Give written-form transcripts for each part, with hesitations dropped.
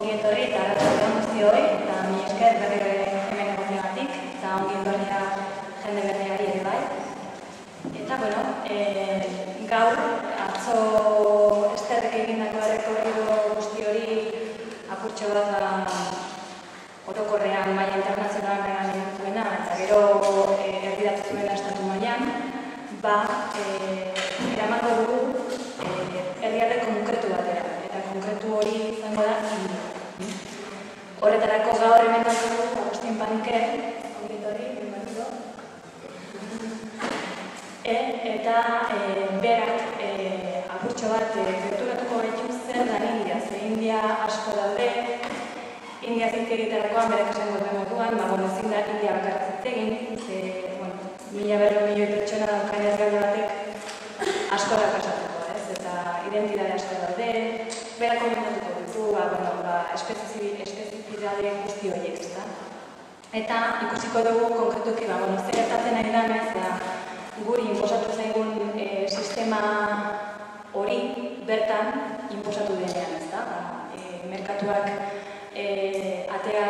Ongi etorri eta arratsaldeon guztioi, eta mila esker berriro ere hemen egoteagatik, eta ongi etorria jende berriari ere bai. Eta, gaur, atzo Esterrek egindako errekorrido guzti hori apurtxo bat orokorrean maila internazionalean egin duena, eta gero erdiratzu zuena estatu mailan, eramango dugu herrialde konkretu batera, eta konkretu hori izango da India. Horretarako gaur hemen dugu Agustin Panke, ongi etorri, bienvenido. Eta berak apurtxo bat gerturatuko gaitu zer da India, ze India asko daude, India zitz egiterakoan berak esango duen moduan, ezin da India bakarra zitz egin, ze, 1.200 milioi pertsona daukan herrialde batek asko da pasatuko, eta identitate asko daude, berak komentatuko ditu, espezifidade guzti horiek, ezta? Eta ikusiko dugu konkretuki, zer gertatzen ari da, eta guri inposatu zaigun sistema hori bertan inposatu denean, ezta? Merkatuak atea,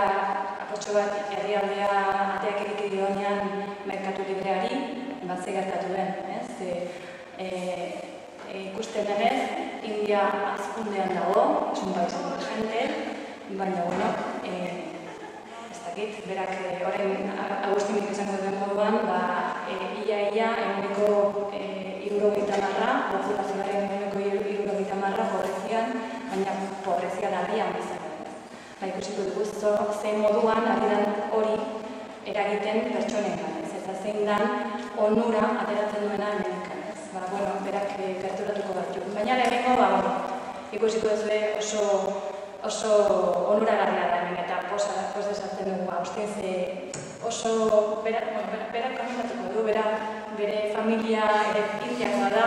apurtxo bat, herrialdea ateak ireki dionean merkatu libreari, ze gertatu den, ez? Ikusten denez, India azkundean dago, es un país emergente, baina, ez dakit, berak orain Agustinik izango duen moduan, ia eguneko 70%, populazioaren eguneko 70% pobrezian, baina pobrezia larrian bizarra. Ikusiko dugu zein moduan aridan hori eragiten pertsonen, eta zein dan onura ateratzen duena hemenik. Berak gerturatuko bat jo. Baina lehenengo, ikusiko duzue oso onuragarria da hemen, eta posa desartzen dugu. Agustin, oso berak komentatuko du, bere familia indiakoa da.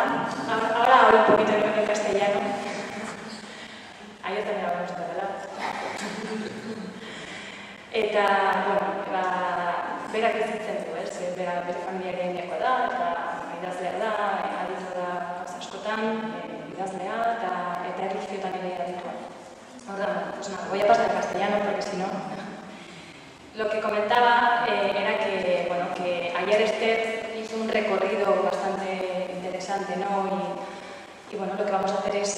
Ahora hablo un poquito en castellano. Aio también hablamos de verdad. Eta, berak izitzen du, bere familia indiakoa da, eta idazlea da, aditza da askotan, idazlea eta erlijioetan ere aditua. Voy a pasar en castellano porque si no... Lo que comentaba era que ayer Esther hizo un recorrido bastante interesante, ¿no? Y lo que vamos a hacer es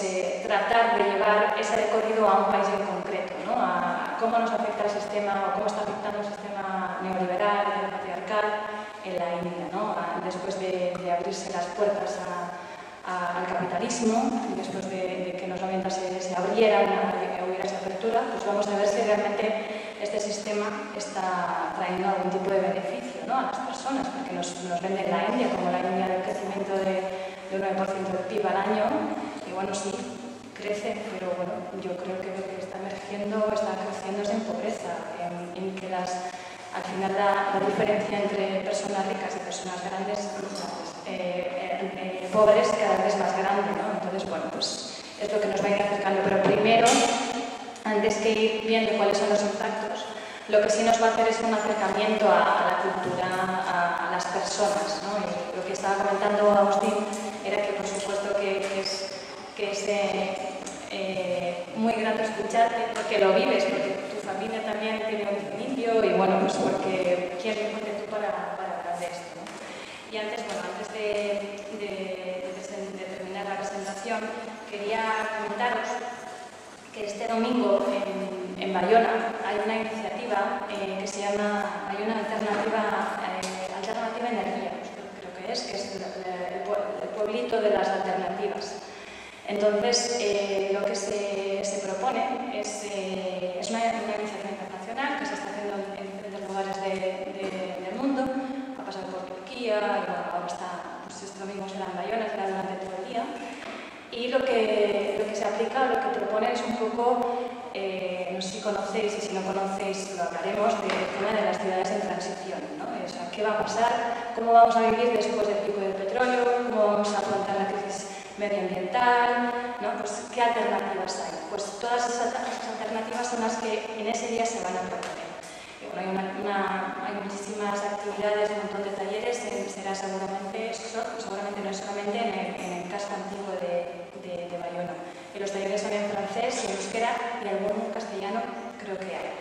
tratar de llevar ese recorrido a un país en concreto, ¿no? A cómo nos afecta el sistema, o cómo está afectando el sistema neoliberal, patriarcal, en la India, ¿no? Después de abrirse las puertas al capitalismo, y después de que los 90 se abrieran, que hubiera esa apertura, pues vamos a ver si realmente este sistema está trayendo algún tipo de beneficio, ¿no? A las personas, porque nos venden la India como la India del crecimiento de un 9% del PIB al año, y sí, crece, pero yo creo que lo que está creciendo es en pobreza, en que al final la diferencia entre personas ricas y personas grandes, pobres, cada vez más grande, ¿no? Entonces, es lo que nos va a ir acercando. Pero primero, antes que ir viendo cuáles son los impactos, lo que sí nos va a hacer es un acercamiento a la cultura, a las personas, ¿no? Y lo que estaba comentando Agustín era que, por supuesto, que es muy grato escucharte, porque lo vives, porque tu familia también tiene un inicio y porque quieres mejor tú para hablar de esto, ¿no? Y antes de terminar la presentación, quería comentaros que este domingo en Bayona hay una iniciativa que se llama, hay una alternativa energía, creo que es el pueblito de las alternativas. Entonces, lo que se propone es una iniciativa internacional que se está haciendo en diferentes lugares del mundo, ha pasado por Turquía y ahora está, este domingo será en Bayona, será durante todo el día. Y lo que se aplica, lo que propone es un poco, no sé si conocéis y si no conocéis, lo hablaremos, del tema de las ciudades en transición, ¿no? O sea, ¿qué va a pasar? ¿Cómo vamos a vivir después del pico del petróleo? ¿Cómo vamos a afrontar la crisis medioambiental? ¿No? ¿Qué alternativas hay? Todas esas alternativas son las que en ese día se van a proponer. Hay muchísimas actividades, un montón de talleres, será seguramente no es solamente en el casco antiguo de de Bayona. Y los talleres son en francés, en euskera y algún castellano creo que hay.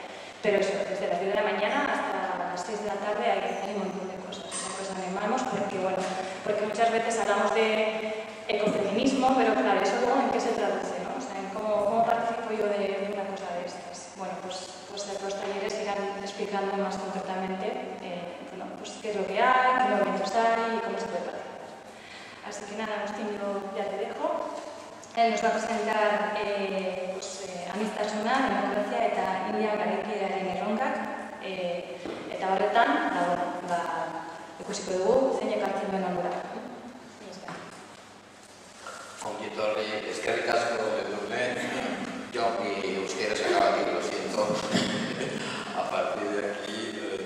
Pero eso, desde las 10 de la mañana hasta las 6 de la tarde hay un montón de cosas. Pues animamos porque, bueno, porque muchas veces hablamos de ecofeminismo, pero claro, ¿eso luego en qué se traduce, no? O sea, en cómo participo yo de una cosa de estas. Bueno, pues los talleres irán explicando más concretamente bueno, pues qué es lo que hay, qué movimientos hay y cómo se puede participar. Así que nada, Agustín, yo ya te dejo. Él nos va a presentar Aniztasuna, Demokrazia eta India Garaikidaren erronkak. Eta horretan, ikusiko dugu zeinek hartzen duen ondora. Ongi etorri, eskerrik asko Edurne. Yo mi euskera se acaba aquí, lo siento. A partir de aquí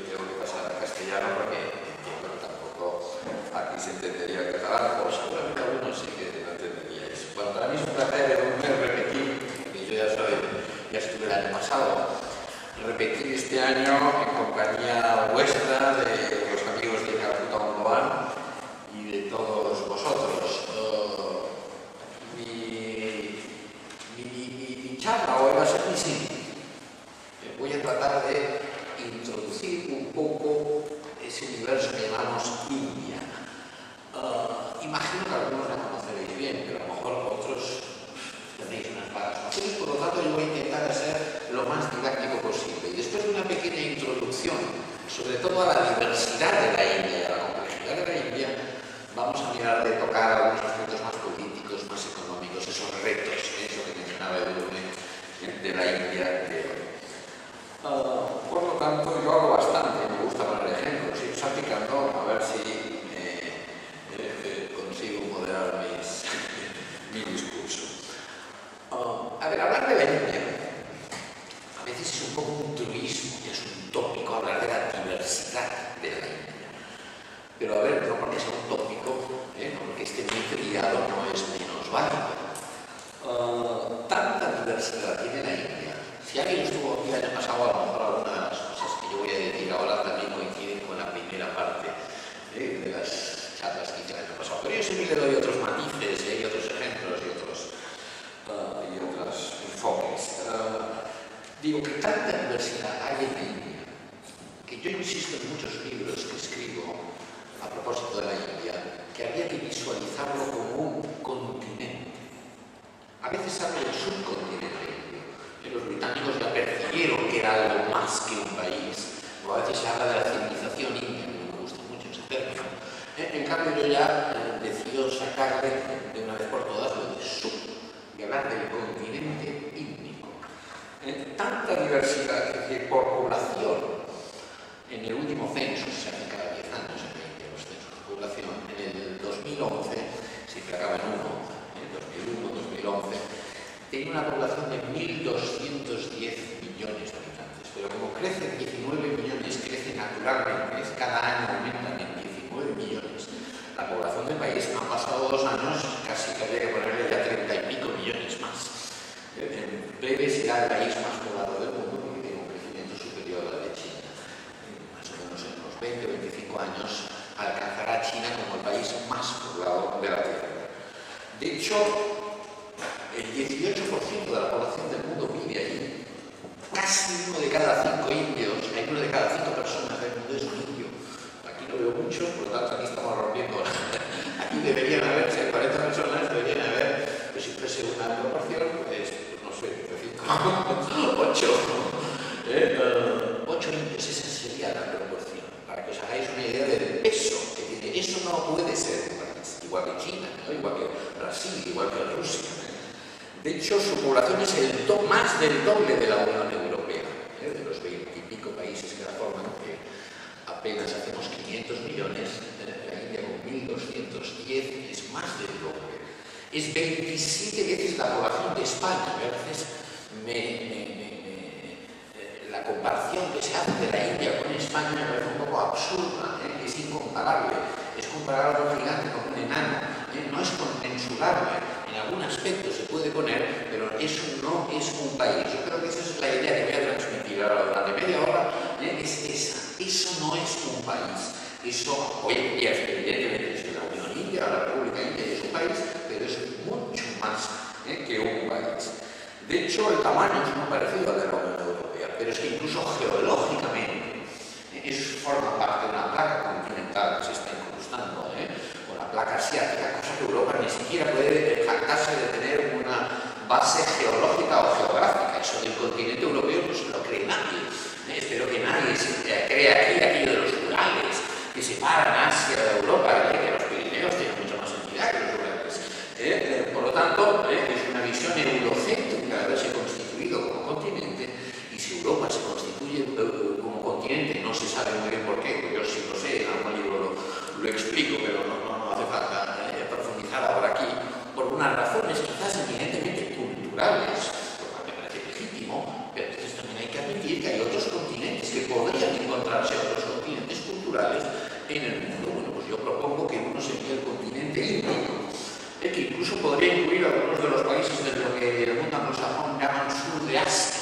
tengo que pasar a castellano porque entiendo que tampoco aquí se entendería catalán, o seguramente algunos sí que no entenderíais. Bueno, para mí es un placer repetir, que yo ya estuve el año pasado, repetir este año en compañía vuestra, de los amigos de Calcuta Ondoan y de todos vosotros. Mi charla hoy va a ser muy simple. Voy a tratar de introducir un poco ese universo que llamamos India. Imagino que algunos la conoceréis bien, pero a lo mejor otros tenéis unas vagas nociones, por lo tanto yo voy a intentar ser lo más didáctico posible. Y después de una pequeña introducción, sobre todo a la diversidad de la India y a la complejidad de la India, vamos a mirar de tocar algunos aspectos más políticos, más económicos, esos retos, eso que mencionaba Edurne, de la India de hoy. Por lo tanto, yo hago bastante, me gusta poner ejemplos, ir salpicando a ver si consigo moderar mi discurso. A ver, hablar de la India a veces es un poco un truismo, es un tópico hablar de la diversidad de la India. Pero a ver, no porque sea un tópico, porque esté muy criado no es menos válido. Tanta diversidad tiene la India. Si alguien estuvo aquí el año pasado, a lo mejor algunas de las cosas que yo voy a decir ahora también coinciden con la primera parte de las charlas que hice el año pasado. Pero yo siempre le doy otros matices y otros ejemplos y otros enfoques. Digo que tanta diversidad hay en la India que yo insisto en muchos libros que escribo a propósito de la India que habría que visualizarlo como un continente. A veces hablo del subcontinente indio, que los británicos ya percibieron que era algo más que un país, o a veces se habla de la civilización india, que me gusta mucho ese término. En cambio yo ya decido sacarle de una vez por todas lo de sub, y hablar del continente índico. Tanta diversidad que por población, en el último censo, se hace cada 10 años en la India los censos de población, en el 2011, siempre acaba en 2011, tiene una población de 1.210 millones de habitantes, pero como crecen 19 millones, crece naturalmente, cada año aumentan en 19 millones. La población del país han pasado 2 años, casi que habría que ponerle ya 30 y pico millones más. En breve será el país más poblado del mundo, porque tiene un crecimiento superior al de China. Más o menos en unos 20 o 25 años alcanzará a China como el país más poblado de la Tierra. De hecho, el 18% de la población del mundo vive allí. Casi 1 de cada 5 indios, hay 1 de cada 5 personas del mundo es un indio. Aquí no veo muchos, por lo tanto aquí estamos rompiendo. Aquí deberían haber, si hay 40 personas, deberían haber, pues si fuese una proporción, pues no sé, 8 indios, esa sería la proporción, para que os hagáis una idea del peso que tiene. Eso no puede ser un país, igual que China, ¿no? Igual que Brasil, igual que Rusia. De hecho, su población es más del doble de la Unión Europea, de los 20 y pico países que la forman, que apenas hacemos 500 millones, la India con 1.210 es más del doble. Es 27 veces la población de España. A veces la comparación que se hace de la India con España me parece un poco absurda, es incomparable. Es comparar a un gigante con un enano, no es conmensurable. En algún aspecto se puede poner, pero eso no es un país. Yo creo que esa es la idea que voy a transmitir ahora durante media hora, es esa. Eso no es un país. Eso, hoy en día, evidentemente, es la Unión India, la República India es un país, pero es mucho más país. De hecho, el tamaño es muy parecido al de la Unión Europea, pero es que incluso geológicamente forma parte de una placa continental que se está incrustando, con la placa asiática, cosa que Europa ni siquiera puede jactarse de tener una base geológica o geográfica. Eso del continente europeo no se lo cree nadie. Espero que nadie se crea aquí aquello de los Urales, que separan Asia de Europa, que los Pirineos tienen mucha más entidad que los Urales. Por lo tanto, es una visión eurocéntrica de haberse constituido como continente, y si Europa se constituye como continente, no se sabe muy bien por qué, pues yo sí lo sé, en algún libro lo explico, pero no hace falta profundizar ahora aquí, por unas razones quizás evidentemente culturales, lo cual me parece legítimo, pero entonces también hay que admitir que hay otros continentes que podrían encontrarse otros continentes culturales en el mundo. Bueno, pues yo propongo que uno sería el continente índico, que incluso podría incluir algunos de los países de lo que el mundo anglosajón llaman sur de Asia,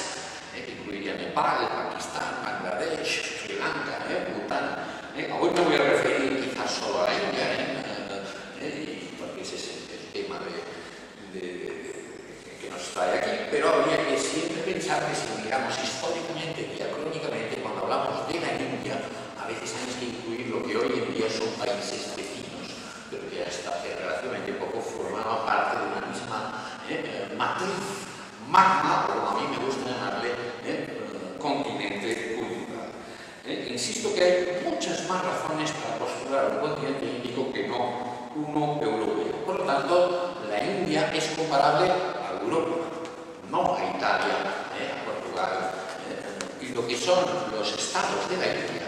que incluiría Nepal, Pakistán, Bangladesh, Sri Lanka, Bután. Hoy me voy a referir quizás solo a la India, porque ese es el tema que nos trae aquí, pero habría que siempre pensar que si miramos históricamente, diacrónicamente, cuando hablamos de la India, a veces hay que incluir lo que hoy en día son países vecinos, pero que hasta hace relativamente poco formaban parte de una misma matriz, magma, o como a mí me gusta llamarle, continente cultural. Insisto que hay muchas más razones para postular un continente índico que no uno europeo. Por lo tanto, la India es comparable a Europa, no a Italia, a Portugal, y lo que son los estados de la India,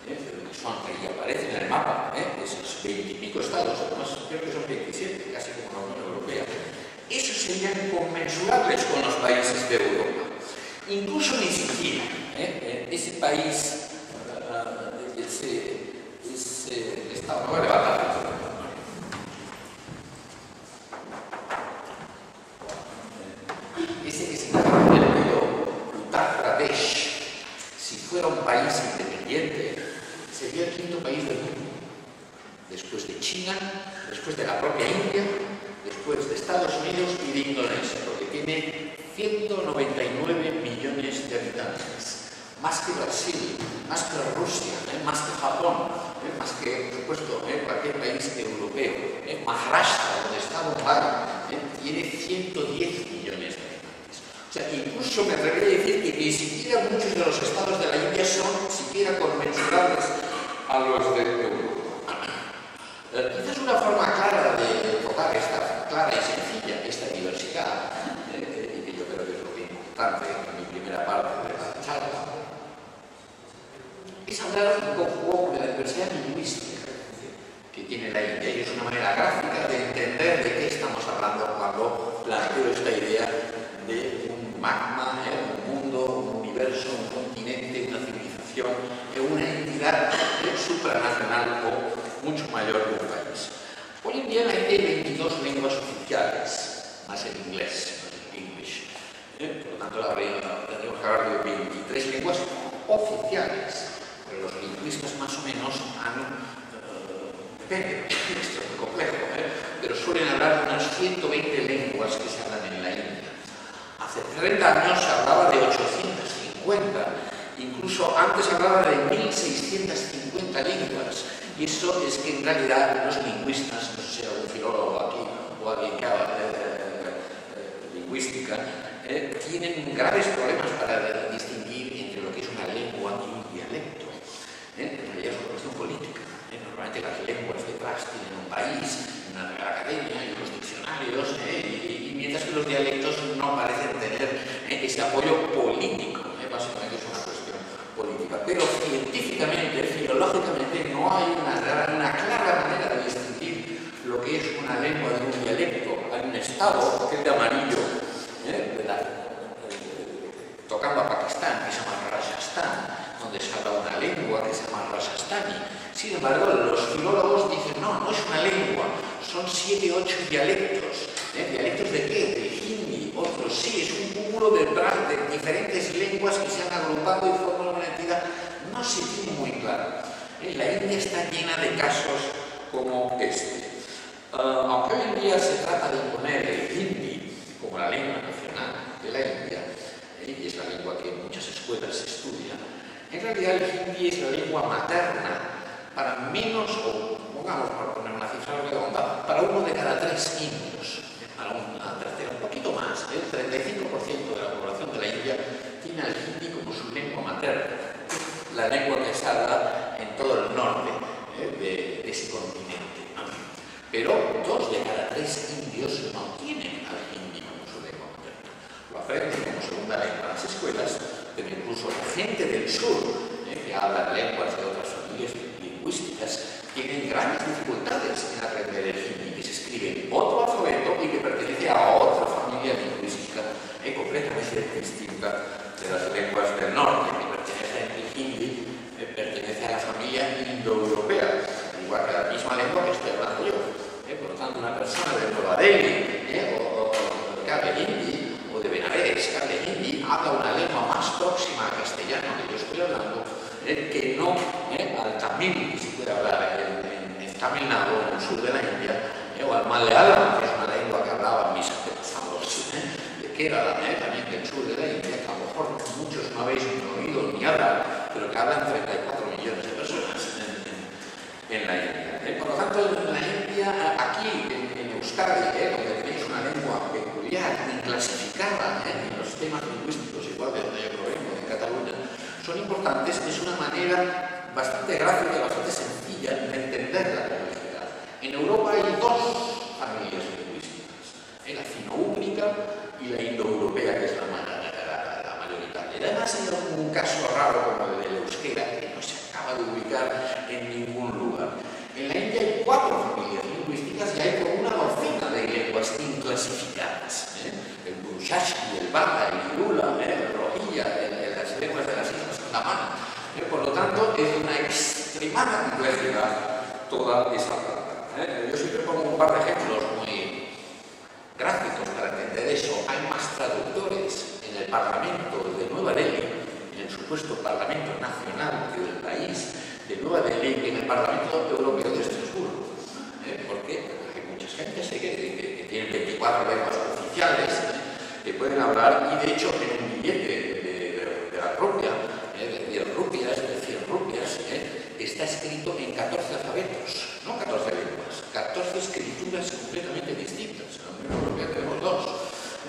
lo que son, que ahí aparecen en el mapa, esos 20 y pico estados, además creo que son 27, casi como la Unión Europea, esos serían conmensurables con los países de Europa. Incluso ni siquiera ese país, ese estado, no va a levantar. Ese que se llama Uttar Pradesh, si fuera un país independiente, sería el quinto país del mundo, después de China, después de la propia India, después de Estados Unidos y de Indonesia, porque tiene 199 millones de habitantes, más que Brasil, más que Rusia, más que Japón, más que, por supuesto, cualquier país europeo. Maharashtra, donde está Bombay, tiene 110 millones de habitantes. O sea, incluso me atrevería a decir que ni siquiera muchos de los estados de la India son siquiera conmensurables a los de Europa. Quizás una forma clara de enfocar clara y sencilla esta diversidad, y que yo creo que es lo que es importante en mi primera parte de la charla, es hablar un poco de la diversidad lingüística que tiene la India, y es una manera gráfica de entender de qué estamos hablando cuando planteo esta idea de un magma, un mundo, un universo, un continente, una civilización, una entidad supranacional o mucho mayor que un país. Hoy en día la India hay 22 lenguas oficiales, más el inglés, English. Por lo tanto, tendríamos que hablar de 23 lenguas oficiales. Pero los lingüistas más o menos depende, esto es muy complejo, pero suelen hablar de unas 120 lenguas que se hablan en la India. Hace 30 años se hablaba de 850, incluso antes se hablaba de 1650 lenguas, y eso es que en realidad los lingüistas, no sé si hay algún filólogo aquí o alguien que habla de lingüística, tienen graves problemas para distinguir entre lo que es una lengua y un dialecto. En realidad es una cuestión política. Normalmente las lenguas detrás tienen un país, una real academia y unos diccionarios, y mientras que los dialectos no parecen tener ese apoyo político. Básicamente es una cuestión política. Pero científicamente, filológicamente, no hay una clara manera de distinguir lo que es una lengua de un dialecto. Hay un estado, que es de amarillo, tocando a Pakistán, que se llama Rajasthan, donde se habla una lengua que se llama Rajasthani. Sin embargo, los filólogos dicen, no es una lengua, son 7 o 8 dialectos. ¿Dialectos de qué? De hindi, otros sí, es un cúmulo de diferentes lenguas que se han agrupado y forman una entidad. No se tiene muy claro. La India está llena de casos como este. Aunque hoy en día se trata de imponer el hindi como la lengua nacional escuelas se estudia, en realidad el hindi es la lengua materna para menos, o pongamos por poner una cifra redonda, para 1 de cada 3 indios, para una tercera, un poquito más, el 35% de la población de la India tiene al hindi como su lengua materna, la lengua que se habla en todo el norte de ese continente. Pero 2 de cada 3 indios no tienen al hindi como su lengua materna. Lo aprenden como segunda lengua en las escuelas, pero incluso la gente del sur, que habla lenguas de otras familias lingüísticas, tienen grandes dificultades en aprender el hindi, que se escribe en otro alfabeto y que pertenece a otra familia lingüística completamente distinta de las lenguas del norte, que pertenece al hindi, pertenece a la familia indoeuropea, igual que la misma lengua que estoy hablando yo. Por lo tanto, una persona de Nueva Delhi o que hable hindi, o de Benares que hable hindi, habla una lengua más próxima al castellano que yo estoy hablando, que no al tamil que se puede hablar en Tamil Nadu, en el sur de la India, o al malayalam, que es una lengua que hablaban mis antepasados, que era también del sur de la India, que a lo mejor muchos no habéis ni oído ni hablar, pero que hablan 34 millones de personas en la India. Por lo tanto, en la India, aquí en Euskadi, donde tenéis una lengua peculiar, clasificada en los temas lingüísticos, igual de donde yo provengo, de Cataluña, son importantes. Es una manera bastante gráfica y bastante sencilla de entender la complejidad. En Europa hay 2 familias lingüísticas, la fino-úgrica y la indoeuropea, que es la mayoritaria. Y además hay algún caso raro como el del euskera, que no se acaba de ubicar en ningún lugar. En la India hay 4 familias lingüísticas y hay como una docena de lenguas inclasificadas. El Burushashi, el Banda, el Irula, el Rohilla, las lenguas de las Islas Andaman. Por lo tanto, es una extremada complejidad toda esa planta. Yo siempre pongo un par de ejemplos muy gráficos para entender eso. Hay más traductores en el Parlamento de Nueva Delhi, en el supuesto Parlamento Nacional del país de Nueva Delhi, que en el Parlamento Europeo de Estrasburgo. ¿Por qué? Porque hay mucha gente que tienen 24 lenguas oficiales que pueden hablar, y de hecho en un billete de la rupia, de 10 rupias, de 100 rupias, está escrito en 14 alfabetos, no 14 lenguas, 14 escrituras completamente distintas. En la Unión Europea tenemos 2,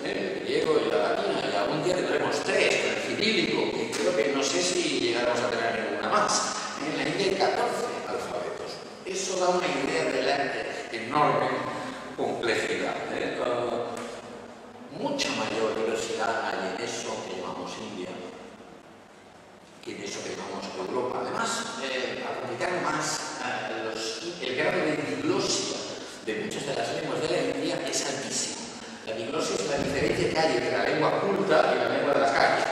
el griego y la latina, y algún día tendremos 3, el cirílico, que creo que no sé si llegaremos a tener ninguna más. En la India hay 14 alfabetos. Eso da una idea de la enorme complejidad. Mucha mayor diversidad hay en eso que llamamos India que en eso que llamamos Europa. Además, para complicar más, el grado de diglosia de muchas de las lenguas de la India es altísimo. La diglosia es la diferencia que hay entre la lengua culta y la lengua de las calles.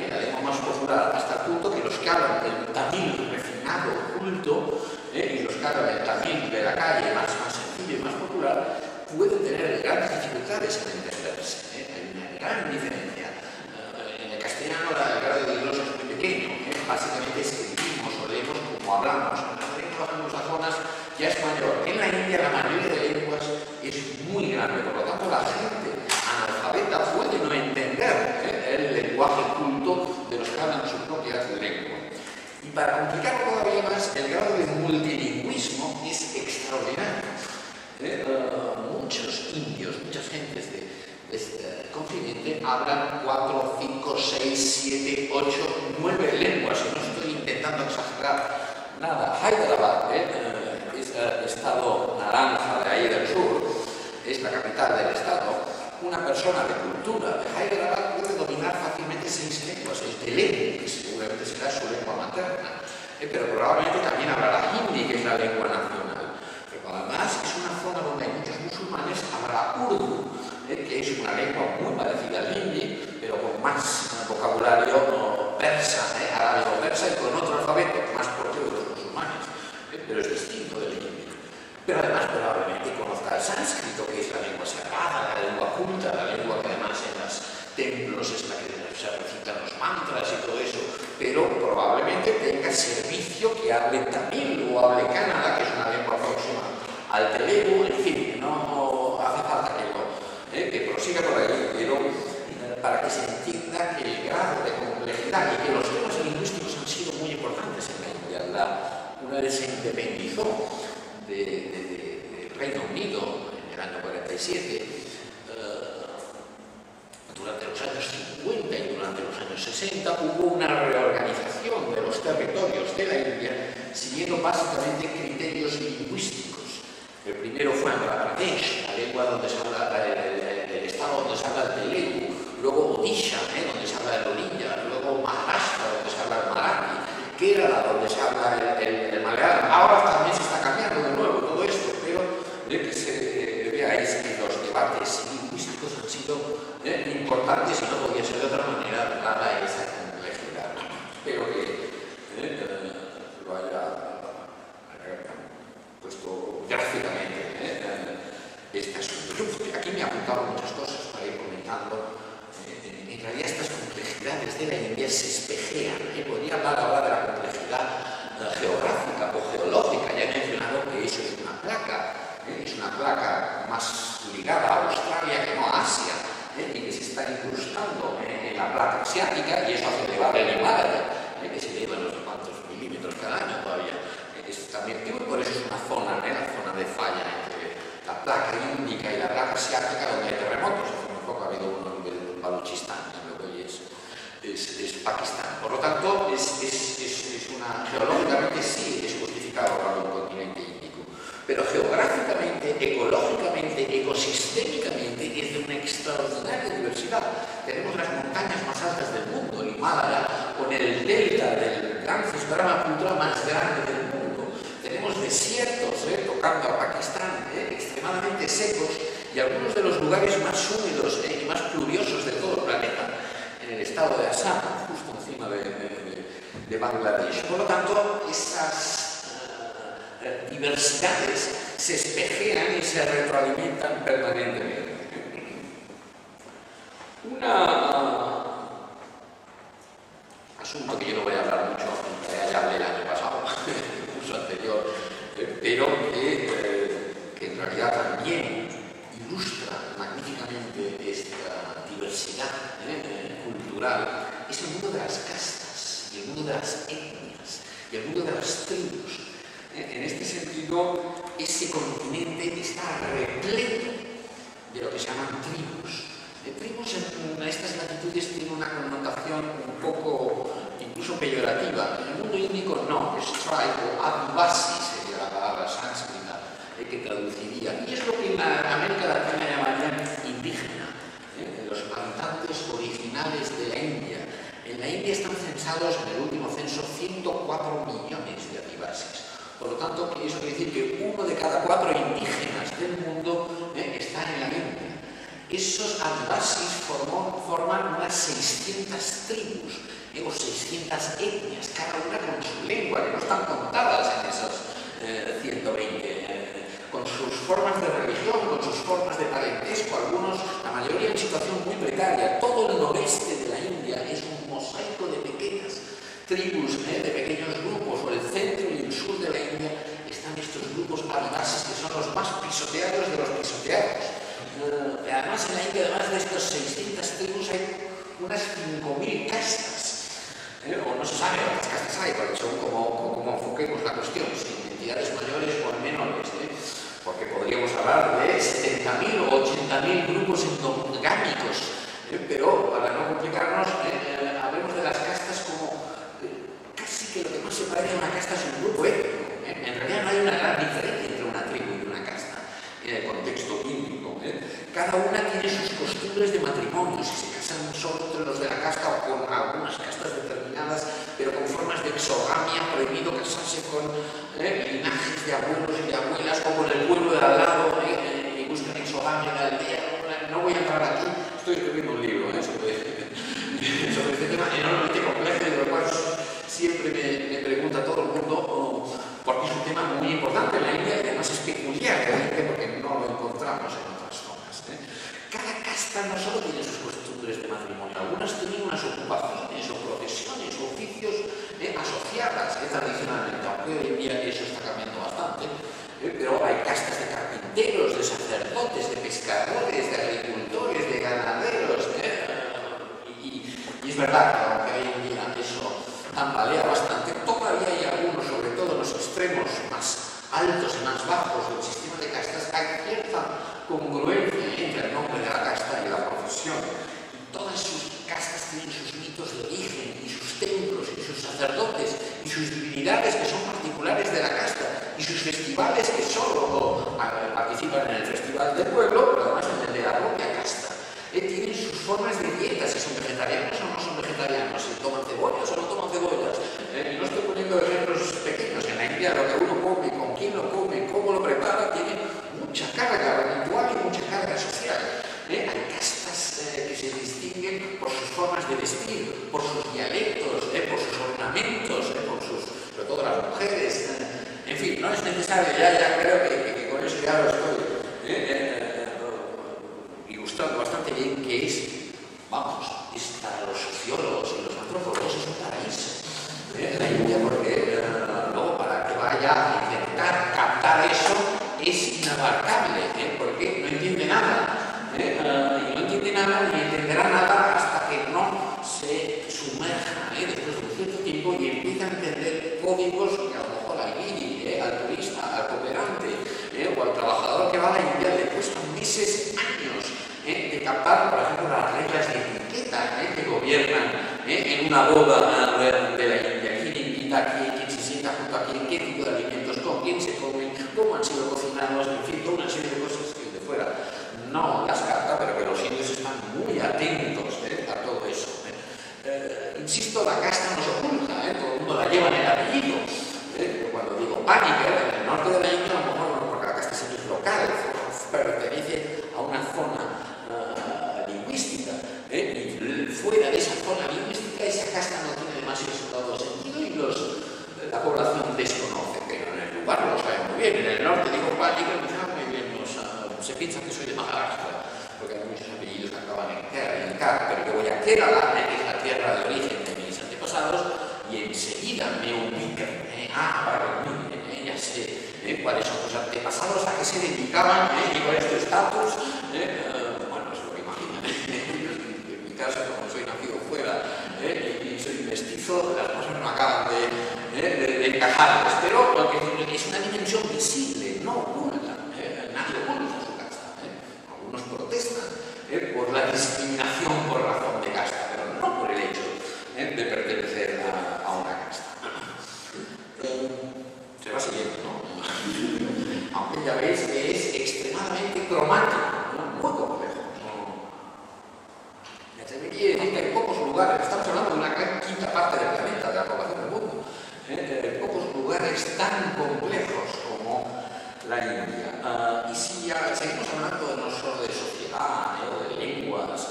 La lengua más popular, hasta el punto que los que hablan del tamil refinado, culto, y los que hablan del tamil de la calle, más sencillo y más popular, pueden tener grandes dificultades en entenderse. Hay una gran diferencia. En el castellano el grado de diglosia es muy pequeño. Básicamente escribimos o leemos como hablamos. En las lenguas anglosajonas ya es mayor. En la India la mayoría de lenguas es muy grande. Por lo tanto, la gente analfabeta puede no entender el lenguaje culto de los que hablan su propia lengua. Y para complicarlo todavía más, el grado de multilingüismo es extraordinario. Muchos indios, muchas gentes de este continente hablan 4, 5, 6, 7, 8, 9 lenguas, y no estoy intentando exagerar nada. Hyderabad, es el estado naranja de ahí del sur, es la capital del estado. Una persona de cultura de Hyderabad puede dominar fácilmente 6 lenguas, el telugu, que seguramente será su lengua materna, pero probablemente también hablará hindi, que es la lengua nacional. Pero además es una zona donde hay muchos musulmanes, habrá urdu, que es una lengua muy parecida al hindi, pero con más vocabulario persa, árabe persa, y con otro alfabeto más propio de los musulmanes, pero es distinto del hindi. Pero además probablemente conozca el sánscrito, que es la lengua sagrada, la lengua culta, la lengua que además en los templos es la que se recitan los mantras y todo eso, pero probablemente tenga servicio que hable tamil o hable kannada, que es una lengua próxima al telugu. En fin, no hace falta que prosiga por ahí, pero para que se entienda que el grado de complejidad y que los temas lingüísticos han sido muy importantes en la India. Una vez se independizó del Reino Unido en el año 47, durante los años 50 y durante los años 60 hubo una reorganización de los territorios de la India siguiendo básicamente criterios lingüísticos. El primero fue Andhra Pradesh, la lengua donde se habla, el estado donde se habla el Telugu, luego Odisha, donde se habla el Oriya, luego Maharashtra, donde se habla el Marathi, Kerala, donde se habla el Malayalam. Ahora también se está cambiando de nuevo todo esto, pero que se veáis que los debates lingüísticos han sido importantes y no podía ser de otra manera dada esa complejidad. Espero que lo haya puesto gráficamente este asunto. Aquí me he apuntado muchas cosas para ir comentando. En realidad estas complejidades de la India se espejean. Podría hablar ahora de la complejidad geográfica o geológica. Ya he mencionado que eso es una placa más ligada a Australia que no a Asia, y que se está incrustando en la placa asiática, y eso hace elevar el Himalaya, que se eleva no sé cuántos milímetros cada año todavía. Es también, y por eso es una zona, la zona de falla entre la placa índica y la placa asiática, donde hay terremotos. Hace muy poco ha habido uno en Baluchistán, lo que hoy es Pakistán. Por lo tanto, geológicamente sí es justificado para un continente índico, pero geográficamente, ecológicamente, ecosistémicamente es de una extraordinaria diversidad. Tenemos las montañas más altas del mundo, el Himalaya, con el delta del Ganges Brahmaputra más grande del mundo. Tenemos desiertos, tocando a Pakistán, extremadamente secos, y algunos de los lugares más húmedos y más pluviosos de todo el planeta, en el estado de Assam, justo encima de Bangladesh. Por lo tanto, esas diversidades se espejean y se retroalimentan permanentemente. Un asunto que yo no voy a hablar mucho, ya hablé el año pasado, en el curso anterior, pero que en realidad también ilustra magníficamente esta diversidad cultural, es el mundo de las castas, y el mundo de las etnias, y el mundo de las tribus. En este sentido, ese continente está repleto de lo que se llaman tribus. Tribus en estas latitudes tienen una connotación un poco incluso peyorativa. En el mundo índico no, es tribe o adivasi sería la palabra sánscrita que traduciría. Y es lo que en América Latina llamarían indígena, los habitantes originales de la India. En la India están censados en el último censo 104 millones de adivasis. Por lo tanto, eso quiere decir que 1 de cada 4 indígenas del mundo está en la India. Esos adivasis forman unas 600 tribus o 600 etnias, cada una con su lengua, que no están contadas en esas 120, con sus formas de religión, con sus formas de parentesco, algunos, la mayoría en situación muy precaria. Todo el noreste de la India es un mosaico de pequeñas tribus, de pequeños grupos. O el centro y el sur de la India están estos grupos adivasis que son los más pisoteados de los pisoteados. Además, en la India, además de estos 600 tribus, hay unas 5.000 castas. O no se sabe cuántas castas hay, porque son como enfoquemos la cuestión, si entidades mayores o menores. Porque podríamos hablar de 70.000 o 80.000 grupos endogámicos. Pero, para no complicarnos, hablemos de las castas como casi que lo que más se parece a una casta es un grupo étnico. En realidad no hay una gran diferencia entre una tribu y una casta en el contexto índico. Cada una tiene sus costumbres de matrimonio, si se casan solo entre los de la casta o con algunas castas determinadas, pero con formas de exogamia, prohibido casarse con linajes de abuelos y de abuelas o con el pueblo de al lado y buscan exogamia en la aldea. No voy a entrar aquí, estoy escribiendo un libro sobre este tema enormemente complejo, y de lo cual siempre me pregunta todo el mundo, porque es un tema muy importante en la India y además es peculiar en la India porque no lo encontramos en otras zonas. Cada casta no solo tiene sus costumbres de matrimonio, algunas tienen unas ocupaciones o profesiones o oficios asociadas tradicionalmente, aunque hoy en día eso está cambiando bastante, pero hay castas de carpinteros, de sacerdotes, de pescadores, de agricultores, de ganaderos, Es verdad que aunque hoy en día eso tambalea bastante, todavía hay algunos, sobre todo en los extremos más altos y más bajos del sistema de castas, hay cierta congruencia entre el nombre de la casta y la profesión. Y todas sus castas tienen sus mitos de origen, y sus templos, y sus sacerdotes, y sus divinidades que son particulares de la casta, y sus festivales que solo participan en el festival del pueblo, pero además en el de la propia casta. Tienen sus formas de dieta, si son vegetarianos o no son vegetarianos, si toman cebollas o no toman cebollas. Y no estoy poniendo ejemplos pequeños. En la India lo que uno come, con quién lo come, cómo lo prepara, tiene mucha carga ritual y mucha carga social. Hay castas que se distinguen por sus formas de vestir, por sus dialectos, por sus ornamentos, sobre todo las mujeres. En fin, no es necesario, ya creo que con eso ya lo estoy ilustrando bastante bien, que es, vamos, es para los sociólogos y los antropólogos es un paraíso. La India, porque luego para que vaya a intentar captar eso es inabarcable, porque no entiende nada. Y no entiende nada ni entenderá nada hasta que no se sumerja después de un cierto tiempo y empieza a entender códigos que a lo mejor al guiri, al turista, al cooperante o al trabajador que va a la India le cuestan meses, años de captar, por ejemplo, las reglas de etiqueta que gobiernan en una boda de la India. ¿Quién invita a quién se sienta junto a quién, qué tipo de alimentos, con quién se comen, cómo han sido cocinados, en fin, toda una serie de cosas que de fuera no las capta, pero que los indios están muy atentos a todo eso. Insisto, la casta no se oculta, todo el mundo la lleva en el apellido. Cuando digo Paniker, en el norte de la India, a lo mejor no, porque la casta siempre es local, pertenece a una zona lingüística, y fuera de esa zona lingüística esa casta no tiene demasiado sentido y la población desconoce, pero en el lugar lo sabe muy bien. En el norte digo Paniker, muy bien, se piensa que soy de Maharashtra, porque hay muchos apellidos que acaban en K, pero yo voy a Kerala, que es la tierra de origen de mis antepasados, y enseguida me ubican. Ya sé cuáles son sus antepasados, a qué se dedicaban y cuál es tu estatus. Bueno, es lo que imaginan. En mi caso, como soy nacido fuera y soy mestizo, las cosas no acaban de encajar. Pero es una dimensión visible, no oculta. Nadie oculta su casta. Algunos protestan por la discriminación por razón de casta, pero no por el hecho de pertenecer a una casta. Se va siguiendo, ¿no? Aunque ya veis que es extremadamente cromático, muy complejo. Me atrevería a decir que hay pocos lugares, estamos hablando de una gran quinta parte del planeta, de la población del mundo, hay pocos lugares tan complejos como la India. Y si ya seguimos hablando no solo de sociedad, o de lenguas,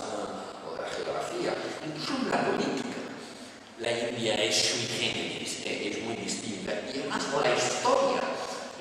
o de la geografía, incluso en la política, la India es sui generis, es muy distinta. Y además con la historia,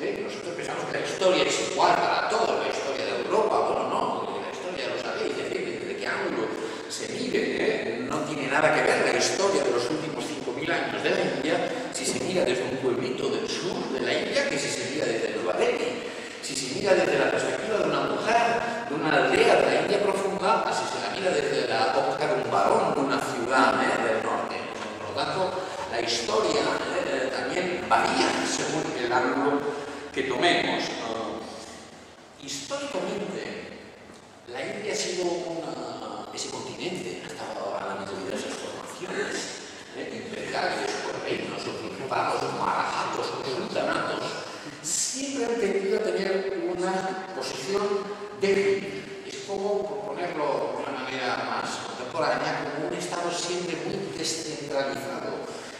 nosotros pensamos que la historia es igual para todos, la historia de Europa, bueno, no, la historia lo sabéis, desde qué ángulo se mire, no tiene nada que ver la historia de los últimos 5.000 años de la India si se mira desde un pueblito del sur de la India que si se mira desde Nueva Delhi, si se mira desde la perspectiva de una mujer, de una aldea de la India profunda, si se la mira desde la óptica de un varón de una ciudad del norte. Por lo tanto, la historia también varía según el ángulo que tomemos. Históricamente, la India ha sido ese continente, ha estado hablando de diversas formaciones imperiales, o reinos, o principados, o marajatos, o sultanatos, siempre han tendido a tener una posición débil. Es como, por ponerlo de una manera más contemporánea, como un Estado siempre muy descentralizado.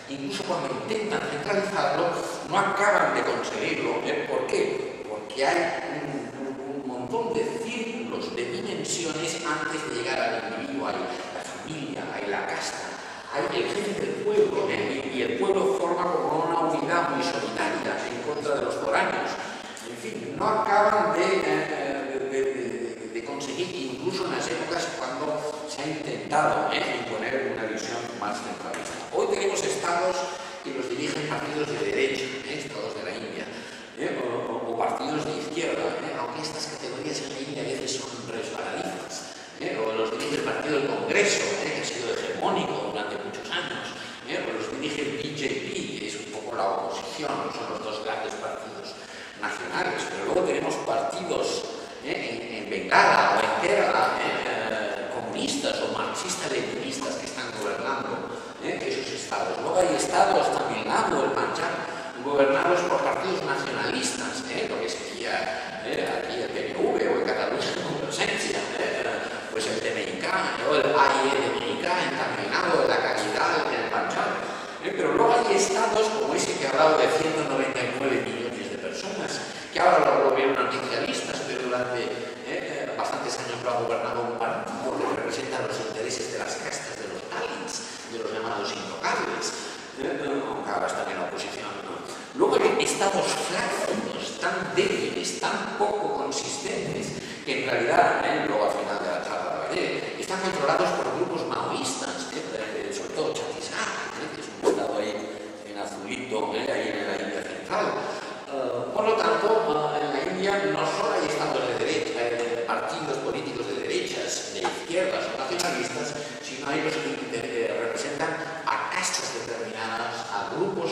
Incluso cuando intentan centralizarlo, no acaban de conseguirlo. ¿Por qué? Porque hay un montón de círculos, de dimensiones antes de llegar al individuo. Hay la familia, hay la casta, hay el jefe del pueblo, y el pueblo forma como una unidad muy solitaria en contra de los foráneos. En fin, no acaban de conseguir, incluso en las épocas cuando se ha intentado imponer una visión más centralista. Hoy tenemos estados que los dirigen partidos de derecha, estados de la India, o partidos de izquierda, aunque estas categorías en la India a veces son resbaladizas, o los dirige el partido del Congreso, que ha sido hegemónico oposición, son los dos grandes partidos nacionales, pero luego tenemos partidos en Bengala o en Kerala, comunistas o marxistas-leninistas que están gobernando esos estados. Luego hay estados, Tamil Nadu, el Punjab, gobernados por partidos nacionalistas, lo que sería aquí el PNV o en Cataluña con presencia, pues el TMIK o el AIE-DMIK en Tamil Nadu, la Calidad en el Punjab. Pero luego hay estados como ese que ha hablado de 199 millones de personas, que ahora lo gobiernan socialistas, pero durante bastantes años lo ha gobernado un partido que representa los intereses de las castas de los Dalits, de los llamados intocables, aunque ahora están en la oposición. Luego hay estados flácidos, tan débiles, tan poco consistentes, que en realidad, luego al final de la charla están controlados por grupos maoístas, sobre todo Chhattisgarh, que es un estado ahí en azulito, ahí en la India central. Por lo tanto, en la India no solo hay estados de derecha, partidos políticos de derechas, de izquierdas o nacionalistas, sino hay los que representan a castas determinadas, a grupos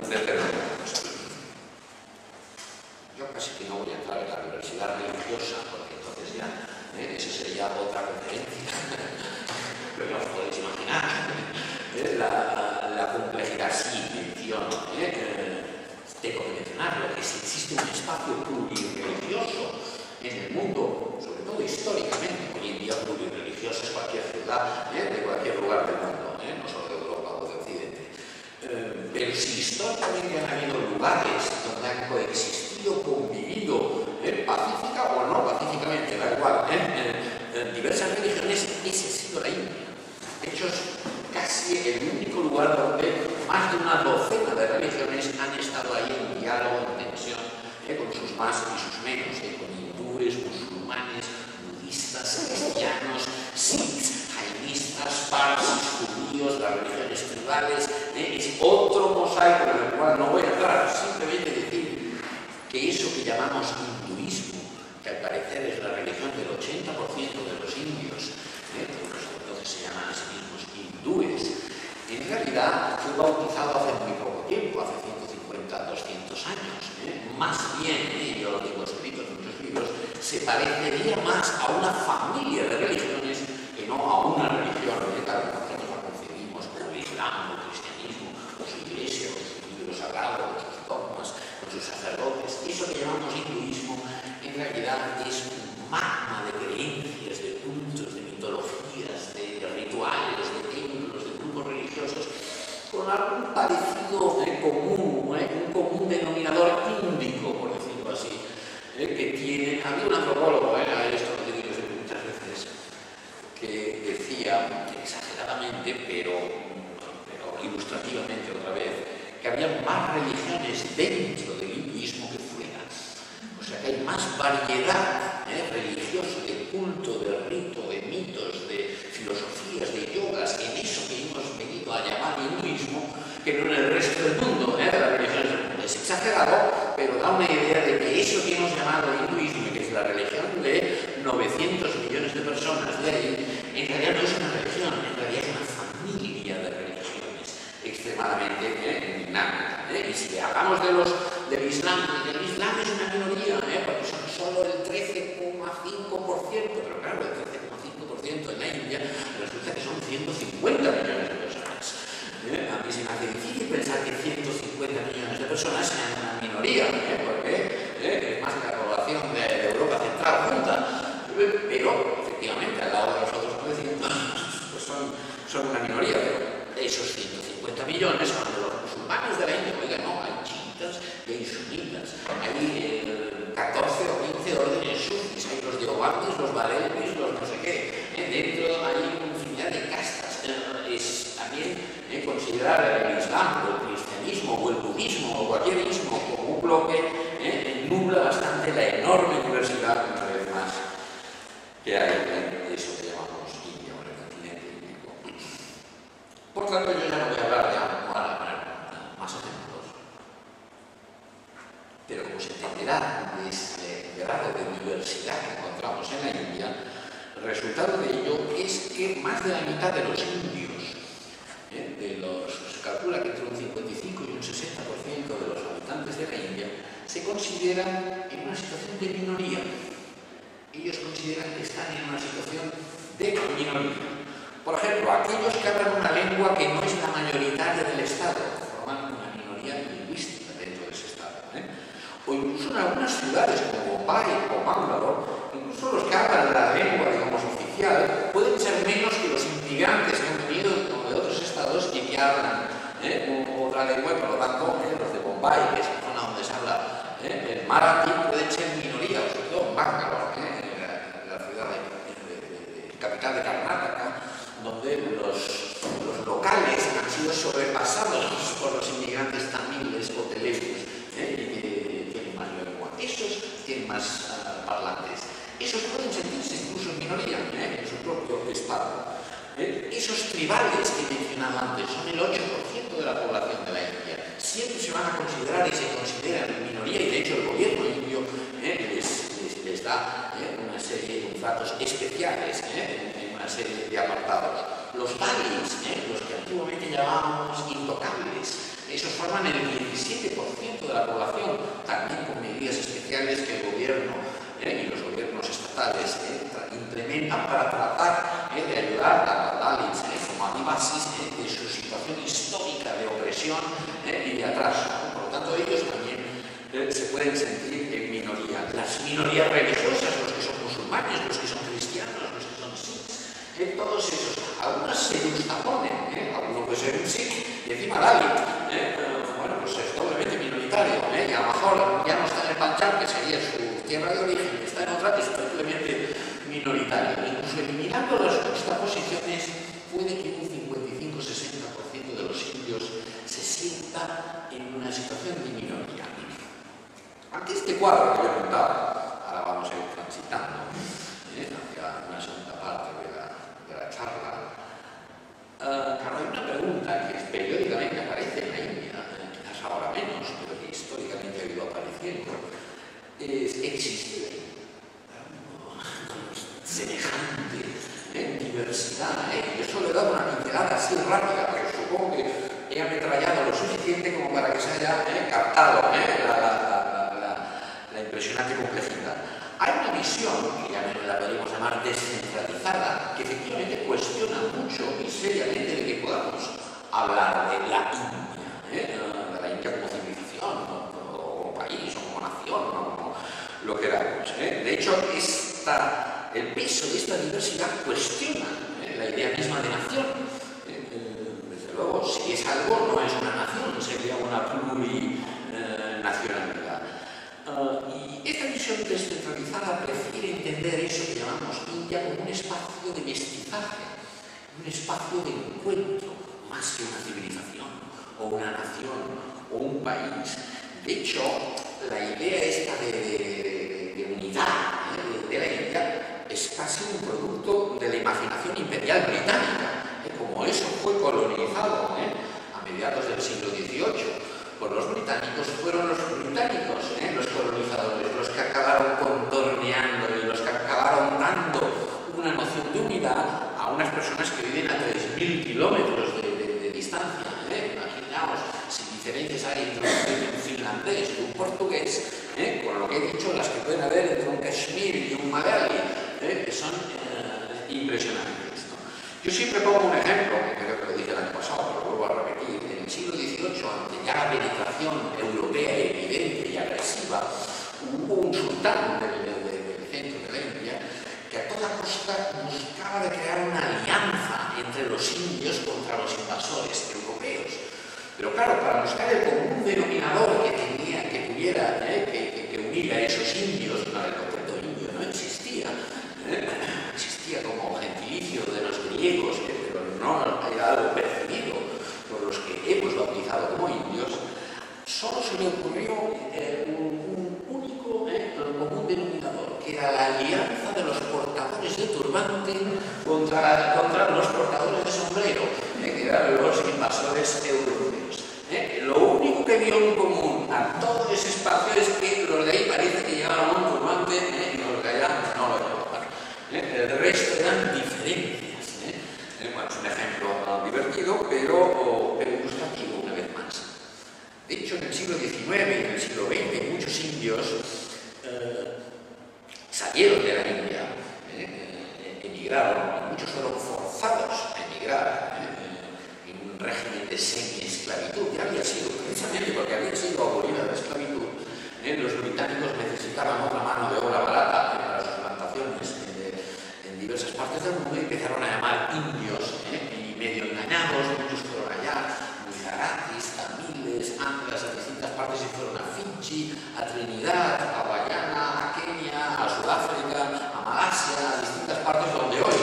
determinados. Yo casi que no voy a entrar en la diversidad religiosa, porque entonces ya eso sería otra conferencia, pero os podéis imaginar la complejidad. Sí, menciono, tengo que mencionarlo, que si existe un espacio plurireligioso en el mundo, sobre todo históricamente, hoy en día plurireligioso es cualquier ciudad de cualquier lugar del mundo, no solo de Europa o de Occidente. Pero si históricamente han habido lugares donde han coexistido, convivido, pacífica o no pacíficamente, da igual, diversas religiones, ese ha sido la India. De hecho, es casi el único lugar donde más de una docena de religiones han estado ahí en diálogo, en tensión, con sus más y sus menos, con hindúes, musulmanes, budistas, cristianos, sikhs, jainistas, parsis, judíos, las religiones tribales. Es otro mosaico en el cual no voy a entrar, simplemente decir que eso que llamamos hinduismo, que al parecer es la religión del 80% de los indios, que entonces se llaman a sí mismos hindúes, en realidad fue bautizado hace muy poco tiempo, hace 150, 200 años. Más bien, yo lo tengo escrito en muchos libros, se parecería más a una familia de religiones que no a una religión, tal como nosotros la concebimos, como el Islam, el cristianismo, o su iglesia, con sus libros sagrados, con sus dogmas, con sus sacerdotes. Eso que llamamos hinduismo, en realidad es un magma de creencias, de cultos, de mitologías, de rituales, de templos, de grupos religiosos, con algún parecido común, un común denominador índico, por decirlo así, que tiene. Había un antropólogo, a esto lo tengo que decir muchas veces, que decía, exageradamente, pero ilustrativamente otra vez, que había más religiones dentro del hinduismo que fuera. O sea, que hay más variedad religiosa, de culto, de rito, de mitos, de filosofías, de yogas, en eso que hemos venido a llamar hinduismo, que no en el resto del mundo, de las religiones del mundo. Es exagerado, pero da una idea de que eso que hemos llamado hinduismo, que es la religión de 900 millones de personas de ahí, en realidad no es una religión, en realidad es una familia de religiones extremadamente dinámica. Y si hablamos del Islam es una minoría, porque son solo el 13,5%, pero claro, el 13,5% en la India resulta que son 150 millones de personas. A mí se me hace difícil pensar que 150 millones de personas sean una minoría, porque es más que la población de Europa Central junta, pero efectivamente al lado de los otros 900 pues son una minoría, pero esos 150 millones son de los musulmanes de la India. Oiga, no, hay chiitas y hay sunitas, hay 14 o 15 órdenes sufis, hay los deobandis, los barelvis, los no sé qué, dentro hay una infinidad de castas. Es también considerar el Islam o el cristianismo o el budismo o cualquier ismo como un bloque nubla bastante la enorme diversidad, una vez más, que hay en eso que llamamos India o el continente índico. Por tanto, yo ya no voy a hablar, ya no voy a poner más ejemplos, pero como se entenderá de este grado de diversidad que encontramos en la India, el resultado de ello es que más de la mitad de los indios, se calcula que entre un 55 y un 60% de la India se consideran en una situación de minoría. Ellos consideran que están en una situación de minoría. Por ejemplo, aquellos que hablan una lengua que no es la mayoritaria del Estado, forman una minoría lingüística dentro de ese Estado. O incluso en algunas ciudades como Bombay o Bangalore, incluso los que hablan la lengua, digamos, oficial, pueden ser menos que los inmigrantes que han venido de otros estados y que hablan otra lengua, y por lo tanto, los de Bombay, que es la zona donde se habla el marathi, pueden ser minoría, sobre todo en Bangalore, la ciudad de capital de Karnataka, donde los locales han sido sobrepasados por los inmigrantes tamiles o telugus, y que tienen más lengua. Esos tienen más parlantes. Esos pueden sentirse incluso en minoría en su propio estado. Esos tribales que mencionaba antes son el 8% de la población de la India. Siempre se van a considerar y se consideran en minoría, y de hecho el gobierno indio les da una serie de tratos especiales en una serie de apartados. Los dalits, los que antiguamente llamábamos intocables, esos forman el 17% de la población, también con medidas especiales que el gobierno y los gobiernos estatales implementan para tratar de ayudar a dalits como adivasis de su situación histórica de opresión y de atraso. Por lo tanto, ellos también se pueden sentir en minoría. Las minorías religiosas, los que son musulmanes, los que son cristianos, los que son sikhs, todos esos, algunos se justaponen, alguno puede ser un sikh y encima dalit, bueno, pues es doblemente minoritario, y a lo mejor ya no está en el Punjab, que sería su tierra de origen, está en otra que es simplemente minoritaria. Incluso eliminando las juxtaposiciones, puede que un 55-60% de los indios se sienta en una situación de minoría. Ante este cuadro que yo contaba, ahora vamos a ir transitando hacia una segunda parte de la charla. Claro, hay una pregunta que periódicamente aparece en la India, quizás ahora menos, pero que históricamente ha ido apareciendo. ¿Existe semejante diversidad? Yo solo he dado una pincelada así rápida, pero supongo que he ametrallado lo suficiente como para que se haya captado la impresionante complejidad. Hay una visión, que ya la podríamos llamar descentralizada, que efectivamente cuestiona mucho y seriamente de que podamos hablar de la India, de la India como civilización, como país, o como nación, o como lo queramos. De hecho, el peso de esta diversidad cuestiona la idea misma de nación. Desde luego, si es algo, no es una nación, sería una plurinacionalidad. Y esta visión descentralizada prefiere entender eso que llamamos India como un espacio de mestizaje, un espacio de encuentro, más que una civilización, o una nación, o un país. De hecho, la idea esta de unidad de la India es casi un producto de la imaginación imperial británica. Como eso fue colonizado a mediados del siglo XVIII por los británicos, fueron los británicos los colonizadores, los que acabaron contorneando y los que acabaron dando una noción de unidad a unas personas que viven a 3.000 kilómetros de distancia. Imaginaos si diferencias hay entre un finlandés y un portugués, con lo que he dicho, las que pueden haber entre un Kashmir y un Magali, que son impresionantes. Yo siempre pongo un ejemplo, que creo que lo dije el año pasado, pero lo vuelvo a repetir. En el siglo XVIII, ante ya la penetración europea evidente y agresiva, hubo un sultán del centro de la India que a toda costa buscaba de crear una alianza entre los indios contra los invasores europeos. Pero claro, para buscar el común denominador que pudiera que unir a esos indios, el concepto indio no existía, existía como gentilicio de los griegos, pero no era algo percibido por los que hemos bautizado como indios. Solo se le ocurrió un único común denominador, que era la alianza de los portadores de turbante contra los portadores de sombrero, que eran los invasores europeos. Lo único que vio en común a todo ese espacio es que los de ahí parece que llevaban un turbante y los de allá no lo llevaban. El resto eran diferencias. Bueno, es un ejemplo divertido, pero ilustrativo una vez más. De hecho, en el siglo XIX y en el siglo XX muchos indios salieron de la India, emigraron, y muchos fueron forzados a emigrar en un régimen de semi-esclavitud. Ya había sido, precisamente porque había sido abolida la esclavitud, los británicos necesitaban otra mano de obra barata para sus plantaciones en diversas partes del mundo y empezaron a llamar indios, y medio engañados, muchos fueron allá, gujaratis, tamiles, anglas, a distintas partes, y fueron a Fiji, a Trinidad, a Guyana, a Kenia, a Sudáfrica, a Malasia, a distintas partes donde hoy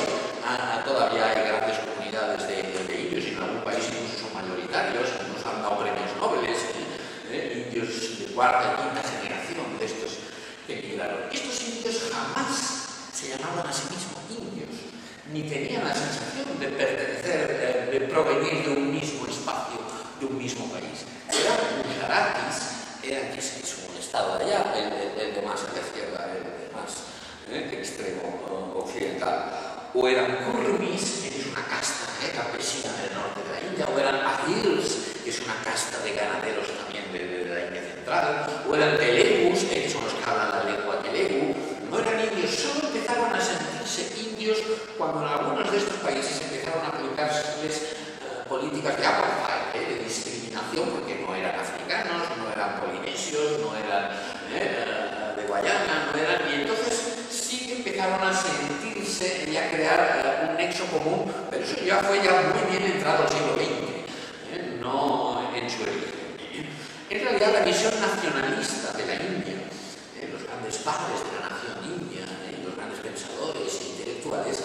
todavía hay grandes comunidades de indios, y en algún país incluso son mayoritarios, nos han dado premios Nobel, indios de cuarta y quinta generación de estos que emigraron. Estos indios jamás se llamaban a sí mismos indios, ni tenían la sensación de pertenecer, de provenir de un mismo espacio, de un mismo país. Eran gujaratis, que es un estado de allá, el de más a la izquierda, el de más extremo occidental. O eran kurmis, que es una casta campesina del norte de la India, o eran ahirs, que es una casta de ganaderos también de la India central, o eran telugus, que son los que hablan la lengua telugu. No eran indios, solo empezaron a sentirse indios cuando en algunos de estos países empezaron a aplicárseles políticas de apartheid, de discriminación, porque no eran africanos, no eran polinesios, no eran de Guayana, no eran, y entonces sí que empezaron a sentirse y a crear un nexo común, pero eso ya fue muy bien entrado al siglo XX, no en su origen. En realidad la visión nacionalista de la India, los grandes padres de la nación india, los grandes pensadores e intelectuales,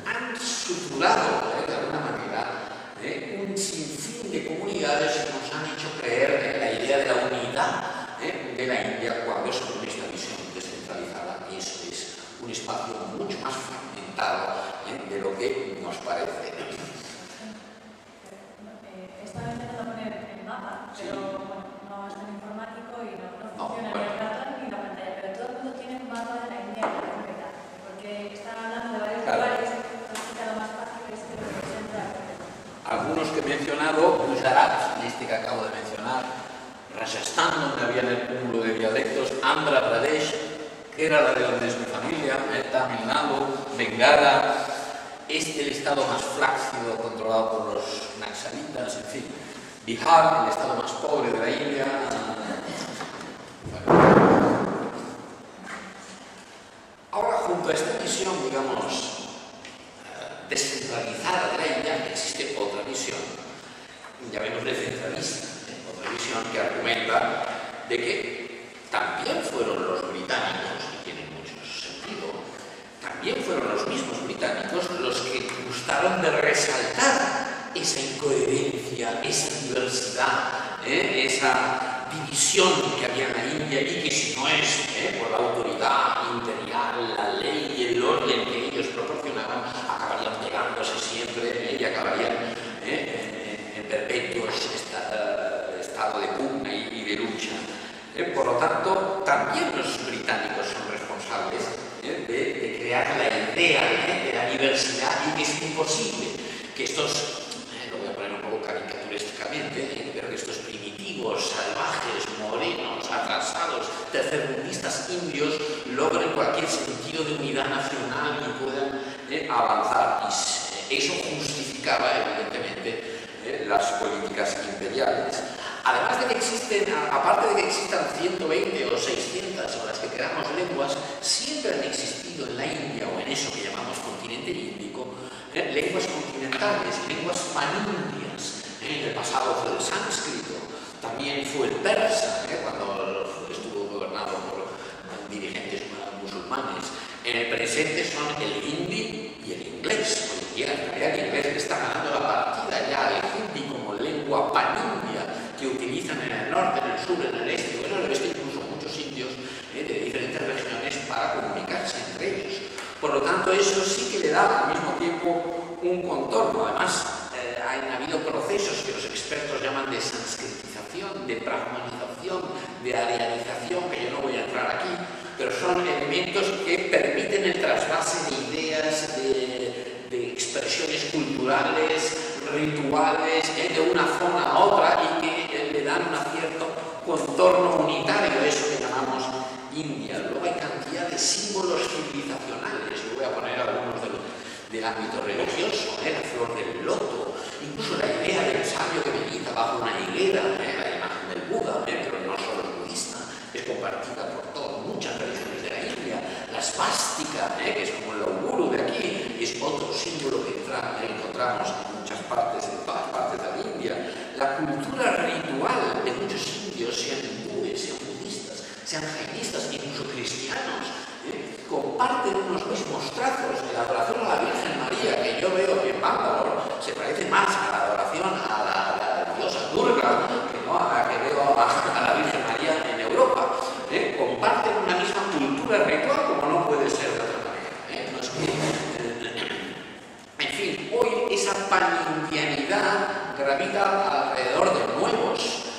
han suturado de alguna manera un sinfín de comunidades que nos han hecho creer en la idea de la unidad de la India, cuando eso no es una visión descentralizada, y eso es un espacio mucho más fragmentado de lo que nos parece. Estaba intentando poner el mapa, pero bueno, no es tan informático y no funciona ni el ratón ni la pantalla, pero todo el mundo tiene un mapa de la India completa, porque están hablando de varios lugares, entonces lo más fácil es que lo presenten. Algunos que he mencionado, Gujarat, este que acabo de mencionar, Rajasthan, donde había el cúmulo de dialectos, Andhra Pradesh, que era la de donde es mi familia, Tamil Nadu, Bengala, el estado más flácido controlado por los naxalitas, en fin, Bihar, el estado más pobre de la India. Ahora, junto a esta visión, digamos, descentralizada de la India, existe otra visión, llamémosle centralista, otra visión que argumenta de que también fueron los británicos, y tiene mucho sentido, también fueron los mismos británicos los que gustaron de resaltar esa incoherencia, esa diversidad, esa división que había en la India, y que si no es por la autoridad imperial, la ley y el orden que ellos proporcionaban, acabarían pegándose siempre y acabarían en perpetuo estado de pugna y de lucha. Por lo tanto, también los británicos son responsables de crear la idea de la diversidad, y que es imposible que estos, lo voy a poner un poco caricaturísticamente, pero que estos primitivos, salvajes, morenos, atrasados, tercermundistas indios logren cualquier sentido de unidad nacional y puedan avanzar. Y eso justificaba, evidentemente, las políticas imperiales. Además de que existen, aparte de que existan 120 o 600 o las que queramos lenguas, siempre han existido en la India, o en eso que llamamos continente índico, lenguas continentales, lenguas panindias. En el pasado fue el sánscrito, también fue el persa, cuando estuvo gobernado por dirigentes musulmanes. En el presente son el hindi y el inglés. Hoy día en realidad el inglés está ganando la partida ya al hindi como lengua panindia que utilizan en el norte, en el sur, en el este, en el oeste, incluso muchos indios de diferentes regiones para comunicarse entre ellos. Por lo tanto, eso sí que le da al mismo tiempo un contorno. Además, han habido procesos que los expertos llaman de sanskritización, de brahmanización, de arianización, que yo no voy a entrar aquí, pero son elementos que permiten el trasvase de ideas, de expresiones culturales, rituales, de una zona a otra, y que le dan un cierto contorno unitario, eso que llamamos India. Luego hay cantidad de símbolos civilizacionales. Yo voy a poner algunos del ámbito religioso, la flor del loto, incluso la idea del sabio que medita bajo una higuera, la imagen del Buda, pero no solo es budista, es compartida por muchas religiones de la India. La svástica, que es como el auguro de aquí, es otro símbolo que encontramos en muchas partes, en todas partes de la India. La cultura ritual de muchos indios, sean hindúes, sean budistas, sean jainistas, incluso cristianos, comparten unos mismos trazos. La adoración a la Virgen María, que yo veo en Bangalore, se parece más a la adoración a la diosa Durga que no a la que veo a la Virgen María en Europa. Comparten una misma cultura ritual, como no puede ser de otra manera. No es que, en fin, hoy esa panindianidad gravita alrededor de nuevos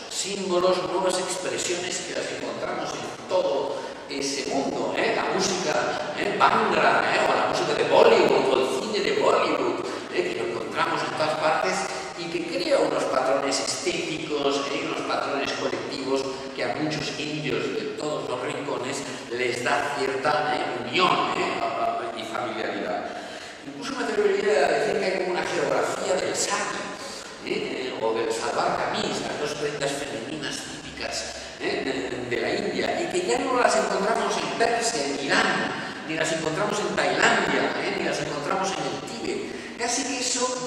símbolos, nuevas expresiones que las encontramos en todo ese mundo, la música Bhangra, o la música de Bollywood, o el cine de Bollywood, que lo encontramos en todas partes y que crea unos patrones estéticos y unos patrones colectivos que a muchos indios de todos los rincones les da cierta unión y familiaridad. Incluso me atrevería a decir que hay como una geografía del sari o del salvar camis, las dos prendas femeninas típicas de la India, y que ya no las encontramos en Persia, en Irán, ni las encontramos en Tailandia, ni las encontramos en el Tíbet. Casi que eso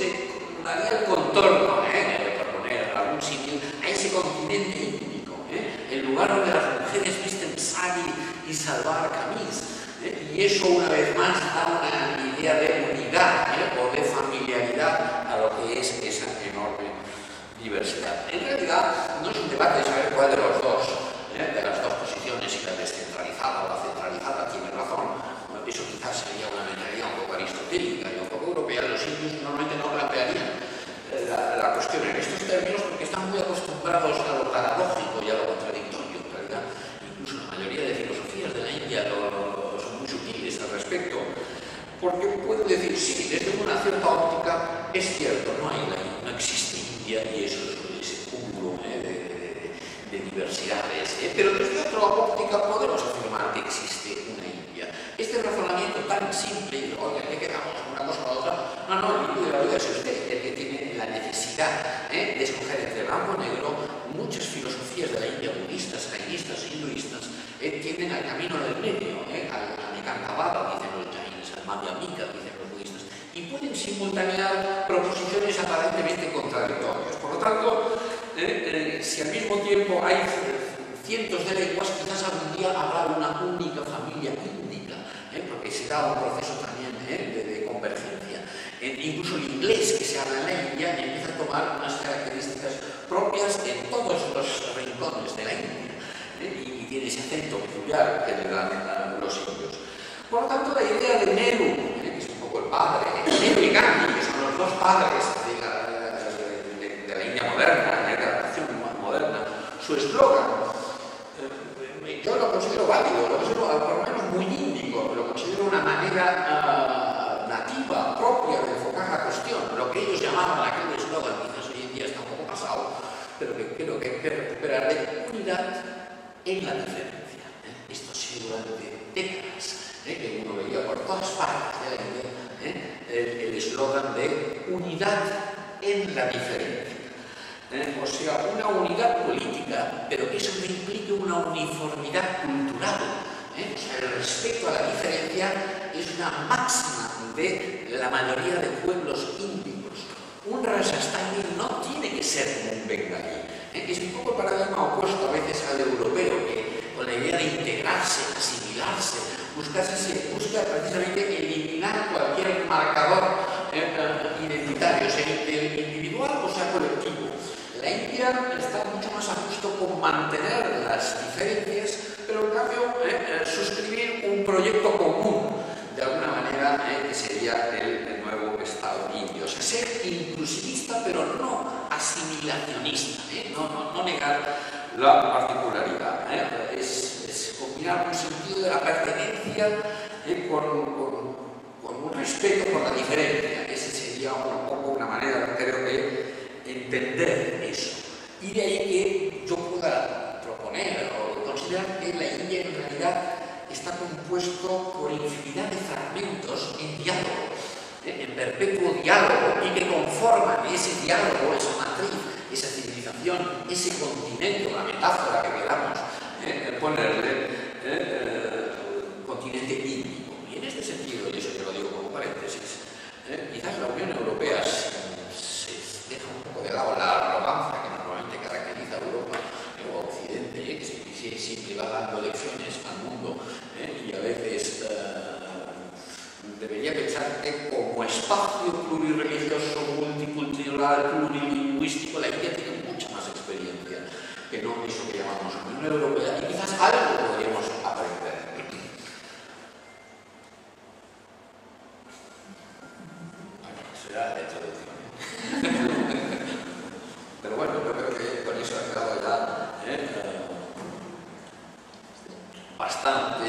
daría el contorno, por poner algún sitio, a ese continente índico, el lugar donde las mujeres visten sari y salvar camis. Y eso una vez más da una idea de unidad o de familiaridad a lo que es esa enorme diversidad. En realidad no es un debate de saber cuál de los dos, de las dos posiciones, si la descentralizada o la centralizada tiene razón. Eso quizás sería una mentalidad un poco aristotélica y un poco europea. Los indios normalmente no plantearían la cuestión en estos términos porque están muy acostumbrados a lo paradójico y a lo contradictorio. En realidad, incluso la mayoría de filosofías de la India son muy sutiles al respecto, porque pueden decir, sí, desde una cierta óptica es cierto, no existe India y eso es ese cúmulo de diversidades, pero desde otra óptica podemos afirmar que existe una India. Este razonamiento tan simple, oiga, ¿qué quedamos una cosa o la otra? No, el límite de la vida es usted, el que tiene la necesidad de escoger entre blanco o negro. Muchas filosofías de la India, budistas, jainistas, hinduistas, tienen al camino del medio, al Nikantavada, dicen los jainas, al Madhyamika, dicen los budistas, y pueden simultanear proposiciones aparentemente contradictorias. Por lo tanto, si al mismo tiempo hay cientos de lenguas, quizás algún día habrá una única familia índica, porque se da un proceso también de convergencia. Incluso el inglés que se habla en la India empieza a tomar unas características propias en todos los rincones de la India, y tiene ese acento peculiar que le dan los indios. Por lo tanto, la idea de Nehru, que es un poco el padre, Nehru y Gandhi, que son los dos padres de la India moderna, de la nación moderna, su eslogan, yo lo considero válido, lo considero por lo menos muy índico, lo considero una manera nativa, propia de enfocar la cuestión. Lo que ellos llamaban aquel eslogan, quizás hoy en día está un poco pasado, pero que creo que hay que recuperar, de unidad en la diferencia. Esto ha sido durante décadas, que uno veía por todas partes de la India el eslogan de unidad en la diferencia. O sea, una unidad política, pero que eso no implique una uniformidad cultural. O sea, el respeto a la diferencia es una máxima de la mayoría de pueblos índicos. Un Rajasthani no tiene que ser como un bengalí. Es un poco el paradigma opuesto a veces al europeo, que con la idea de integrarse, asimilarse, busca precisamente eliminar cualquier marcador identitario, sea individual o sea colectivo. La India está mucho más a gusto con mantener las diferencias, pero en cambio suscribir un proyecto común, de alguna manera, que sería el nuevo Estado indio. O sea, ser inclusivista, pero no asimilacionista, no negar la particularidad. Es combinar un sentido de la pertenencia con un respeto por la diferencia. Esa sería un poco una manera, creo, de entender eso. Y de ahí que realidad está compuesto por infinidad de fragmentos en diálogo, en perpetuo diálogo, y que conforman ese diálogo, esa matriz, esa civilización, ese continente, o la metáfora que queramos ponerle, continente índico. Y en este sentido, y eso yo lo digo como paréntesis, quizás la Unión Europea se deja un poco de lado la arrogancia que normalmente caracteriza a Europa o a Occidente, que siempre va dando lecciones al mundo, y a veces debería pensar que como espacio plurirreligioso, multicultural, plurilingüístico, la India tiene mucha más experiencia que no eso que llamamos Unión Europea, y quizás algo podríamos aprender. Bueno, eso era la introducción. Pero bueno, yo creo que con eso ha quedado ya bastante.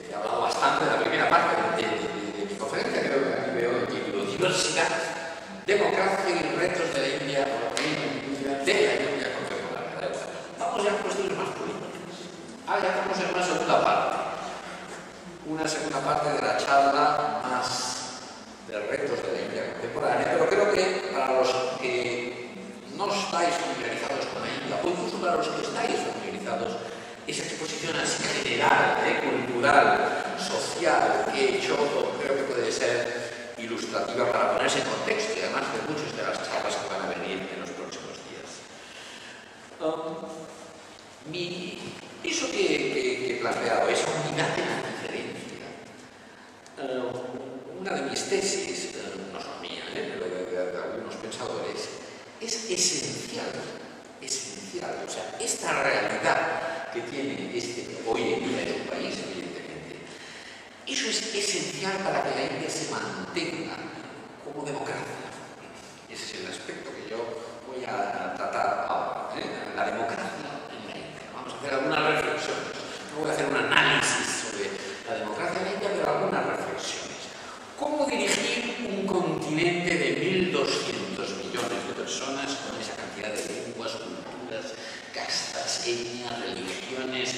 He hablado bastante de la primera parte de mi conferencia, creo que aquí veo el título: Diversidad, democracia y retos de la India, de la India contemporánea. Vamos ya a cuestiones más políticas. Ahora ya estamos en una segunda parte. Una segunda parte de la charla más de retos de la India contemporánea, pero creo que para los que no estáis familiarizados con la India, o incluso para los que estáis familiarizados, esa exposición así general, cultural, social, que he hecho, creo que puede ser ilustrativa para ponerse en contexto, y además de muchas de las charlas que van a venir en los próximos días. Eso que he planteado, esa unidad en la diferencia, una de mis tesis, no son mías, pero de algunos pensadores, es esencial, o sea, esta realidad que tiene hoy en día en un país, evidentemente, eso es esencial para que la India se mantenga como democracia. Ese es el aspecto que yo voy a tratar ahora, la democracia en la India. Vamos a hacer algunas reflexiones. No voy a hacer un análisis sobre la democracia en la India, pero algunas reflexiones. ¿Cómo dirigir un continente de 1.200 millones de personas con esa cantidad de lenguas, culturas, castas, etnias, religiones?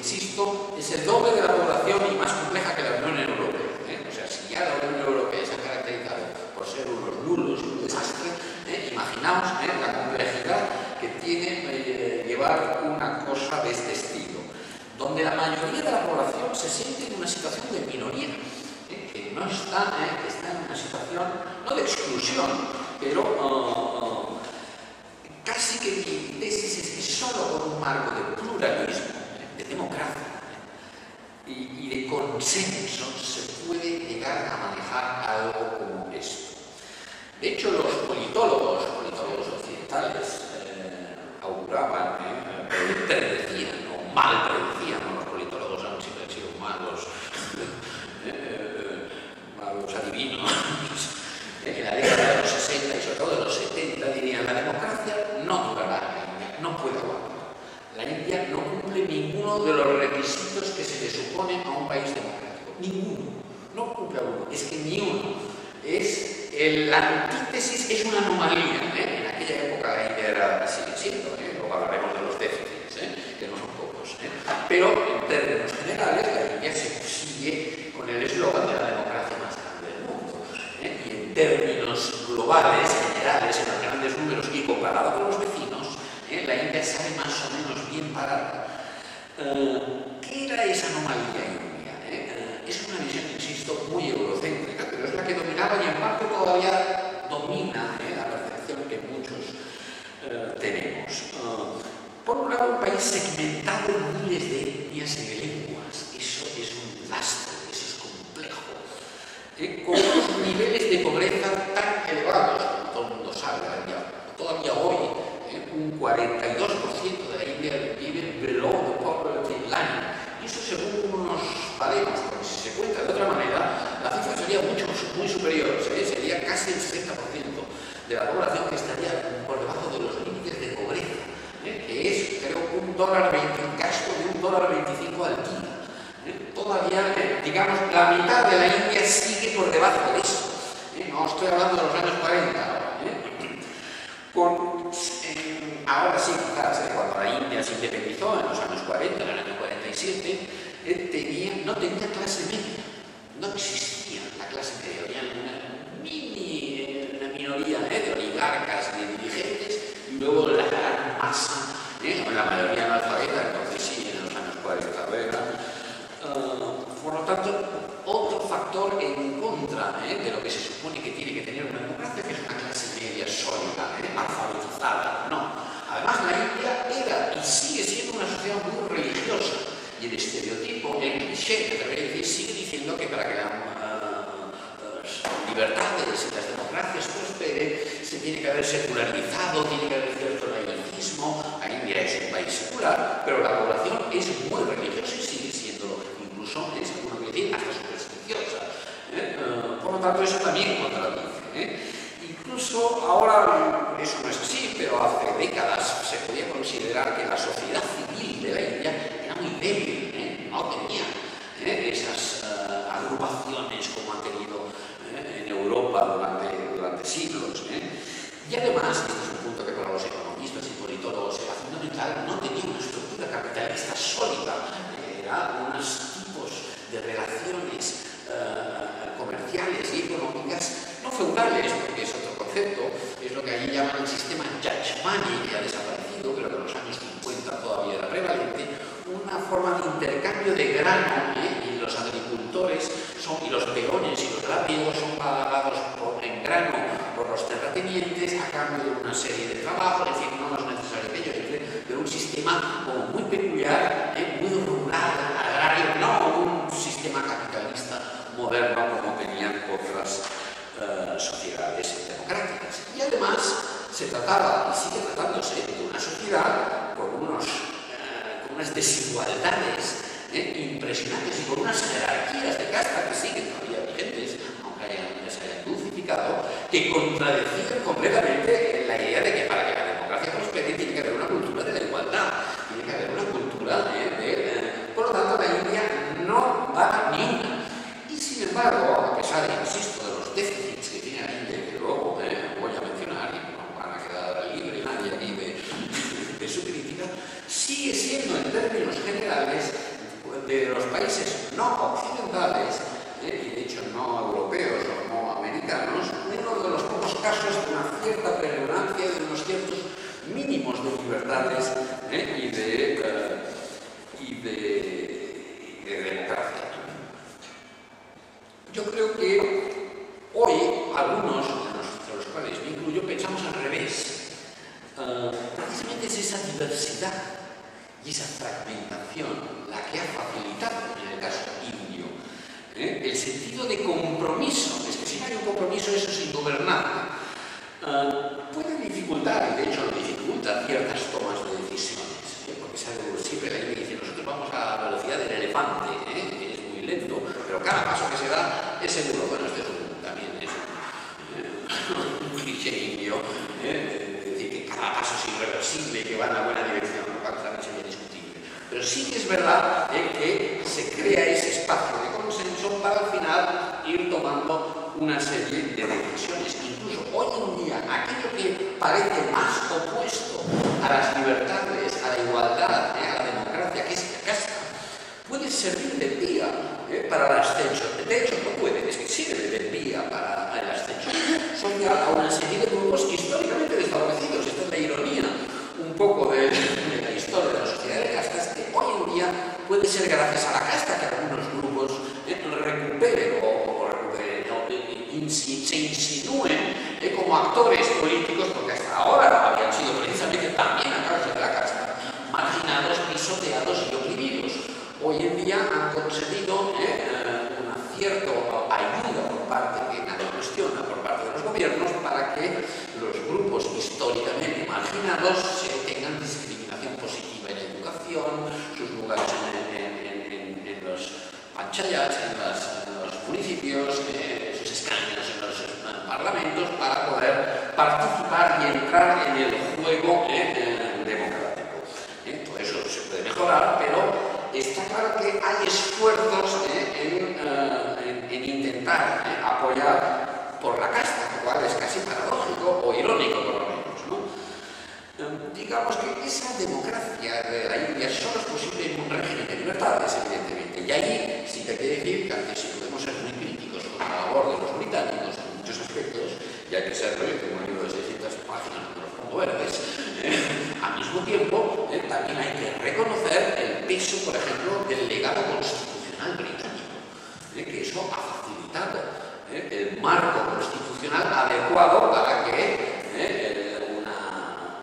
Insisto, es el doble de la población y más compleja que la Unión Europea. O sea, si ya la Unión Europea se ha caracterizado por ser unos nulos y un desastre, imaginaos la complejidad que tiene llevar una cosa de este estilo, donde la mayoría de la población se siente en una situación de minoría, que no está, está en una situación no de exclusión, pero casi que mi tesis es que solo con un marco de pluralismo, de democracia y de consenso se puede llegar a manejar algo como esto. De hecho, los politólogos occidentales auguraban, predecían o mal predecían, los politólogos han siempre sido malos adivinos, en la década de los 60 y sobre todo de los 70 dirían: la democracia no durará, no puede aguantar. La India no cumple ninguno de los requisitos que se le suponen a un país democrático. Ninguno. No cumple alguno. Es que ni uno. La antítesis es una anomalía. En aquella época la India era así, siendo. Luego hablaremos de los déficits, que no son pocos. Pero en términos generales la India se sigue con el eslogan de la democracia más grande del mundo. Y en términos globales, generales, en los grandes números y comparado con los vecinos, la India sale más o menos bien parada. ¿Qué era esa anomalía india? Es una visión, insisto, muy eurocéntrica, pero es la que dominaba y en parte todavía domina la percepción que muchos tenemos. Por un lado, un país segmentado en miles de etnias y de lenguas. Eso es un lastre, eso es complejo. Con unos niveles de pobreza tan elevados, como todo el mundo sabe, todavía hoy un 42% de la India vive below the poverty line. Y eso según unos baremos, porque si se cuenta de otra manera, la cifra sería muy superior, sería casi el 60% de la población que estaría por debajo de los límites de pobreza, que es, creo, un gasto de $1.25 al día. Todavía, digamos, la mitad de la India sigue por debajo de eso. No estoy hablando de los años 40 ahora. Con ahora sí, quizás, cuando la India se independizó en los años 40, en el año 47, no tenía clase media, no existía la clase media, había una minoría de oligarcas, de dirigentes, y luego la gran masa, la mayoría analfabeta, entonces sí, en los años 40, ¿verdad? Por lo tanto, otro factor en contra de lo que se supone que tiene que tener una democracia, que es una clase media sólida, alfabetizada. No. Además, la India era y sigue siendo una sociedad muy religiosa. Y el estereotipo, el cliché, sigue diciendo que para que las libertades y las democracias prosperen, se tiene que haber secularizado, tiene que haber cierto laicismo. La India es un país secular, pero la población es muy religiosa y sigue siendo, incluso, es alguna que decir, hasta supersticiosa. Por lo tanto, eso también contradice. Incluso ahora, eso no es así, pero hace décadas se podía considerar que la sociedad civil de la India era muy débil, no tenía esas agrupaciones como han tenido en Europa durante siglos. Y además, este es un punto que para los economistas y politólogos era fundamental, no tenía una estructura capitalista sólida, era unos tipos de relaciones comerciales y económicas no feudales, porque es otro concepto, es lo que allí llaman el sistema Yajmani, que ha desaparecido, pero que en los años 50 todavía era prevalente, una forma de intercambio de grano, y los agricultores y los peones y los labriegos son pagados en grano por los terratenientes a cambio de una serie de trabajos, es decir, no es necesario que ellos entren, pero un sistema como muy peculiar, muy rural, agrario, no un sistema capitalista moderno como tenían otras sociedades democráticas. Y además se trataba, y sigue tratándose, de una sociedad con unas desigualdades impresionantes y con unas jerarquías de casta que siguen todavía vigentes, aunque se hayan dulcificado, que contradecían completamente la idea de que para que la democracia prospere tiene que haber una cultura de la igualdad, tiene que haber una cultura por lo tanto, la India no da ni una. Y sin embargo, a pesar, insisto, de los déficits que tiene la India, que luego voy a mencionar y no van a quedar libre nadie aquí de su crítica, sigue siendo en términos generales de los países no occidentales, y de hecho no europeos o no americanos, uno de los pocos casos de una cierta perdurancia de unos ciertos mínimos de libertades y de democracia. Yo creo que hoy algunos, de los cuales me incluyo, pensamos al revés. Precisamente es esa diversidad y esa fragmentación la que ha facilitado, en el caso indio, el sentido de compromiso. Es que si no hay un compromiso, eso es ingobernable. Puede dificultar, y de hecho lo dificulta, ciertas tomas de decisiones, porque siempre la India dice, nosotros vamos a la velocidad del elefante, que es muy lento, pero cada paso que se da es seguro. Bueno, este también es un cliché indio, decir que cada paso es irreversible y que va en la buena dirección, lo cual también sería discutible. Pero sí que es verdad que se crea ese espacio de consenso para al final ir tomando una serie de decisiones. Incluso hoy en día, aquello que parece más opuesto a las libertades, a la igualdad, a la democracia, que es la casta, puede servir de vía para el ascenso. De hecho, no puede, es que sirve de vía para el ascenso social a una serie de grupos históricamente desfavorecidos. Esta es la ironía un poco de la historia de la sociedad de castas, que hoy en día puede ser gracias a la casta que algunos grupos recuperen se insinúen como actores políticos, porque hasta ahora habían sido precisamente también a causa de la casta marginados, pisoteados y oprimidos. Hoy en día han conseguido una cierta ayuda por parte, que nadie cuestiona, por parte de los gobiernos, para que los grupos históricamente marginados tengan discriminación positiva en la educación, sus lugares en los panchayats, en los municipios, sus escaños en los parlamentos, para poder participar y entrar en el juego democrático. Todo eso se puede mejorar, pero está claro que hay esfuerzos en intentar apoyar por la casta, lo cual es casi paradójico o irónico, por lo menos, ¿no? Digamos que esa democracia de la India solo es posible en un régimen de libertades, evidentemente. Y ahí sí que hay que decir que aunque sí podemos ser muy críticos con la labor de los británicos en muchos aspectos, y hay que serlo, yo tengo un libro de 600 páginas de los fondos verdes, al mismo tiempo también hay que reconocer el peso, por ejemplo, del legado constitucional británico, que eso ha facilitado el marco constitucional adecuado para que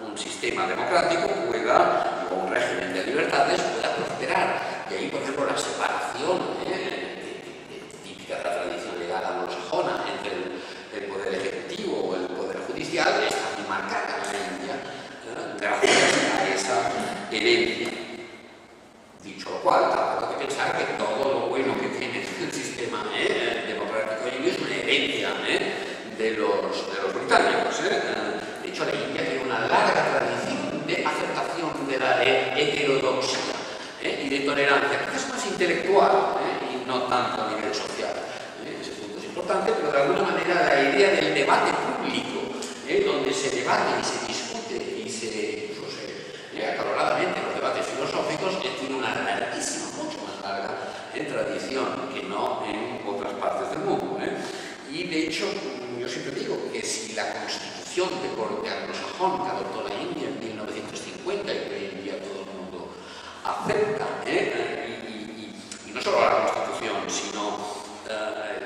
un sistema democrático pueda, o un régimen de libertades pueda prosperar. Y ahí, por ejemplo, la separación típica de la tradición legal anglosajona entre el poder ejecutivo o el poder judicial está muy marcada en la India, gracias a esa herencia. Dicho lo cual, tampoco hay que pensar que todo lo bueno que tiene el sistema democrático indio es una herencia de los británicos. De hecho, la India tiene una larga tradición de aceptación de la heterodoxia y de tolerancia, quizás más intelectual y no tanto a nivel social. Ese punto es importante, pero de alguna manera la idea del debate público, donde se debate y se discute y incluso acaloradamente los debates filosóficos, tiene una larguísima, mucho más larga tradición que no en otras partes del mundo. Y de hecho, yo siempre digo que si la constitución de corte anglosajón que adoptó la India en 1950 y que hoy en día todo el mundo acepta, y no solo la constitución, sino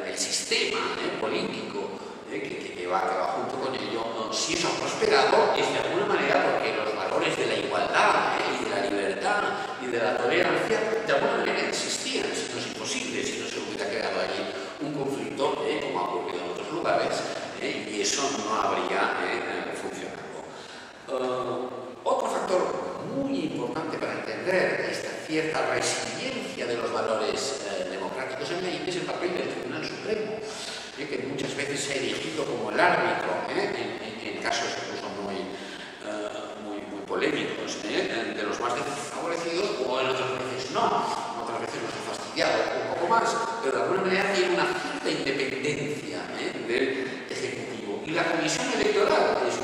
el sistema político que va junto con ello, si eso ha prosperado es de alguna manera porque los valores de la igualdad y de la libertad y de la tolerancia de alguna manera existían, si no es imposible, si no se hubiera creado allí un conflicto como ha ocurrido en otros lugares, y eso no habría funcionado. Otro factor muy importante para entender esta cierta resiliencia de los valores democráticos en la India es el papel del Tribunal Supremo, que muchas veces se ha erigido como el árbitro en casos incluso muy polémicos, de los más desfavorecidos, o en otras veces no. Otras veces nos ha fastidiado un poco más, pero de alguna manera tiene una cierta independencia del Ejecutivo. Y la Comisión Electoral es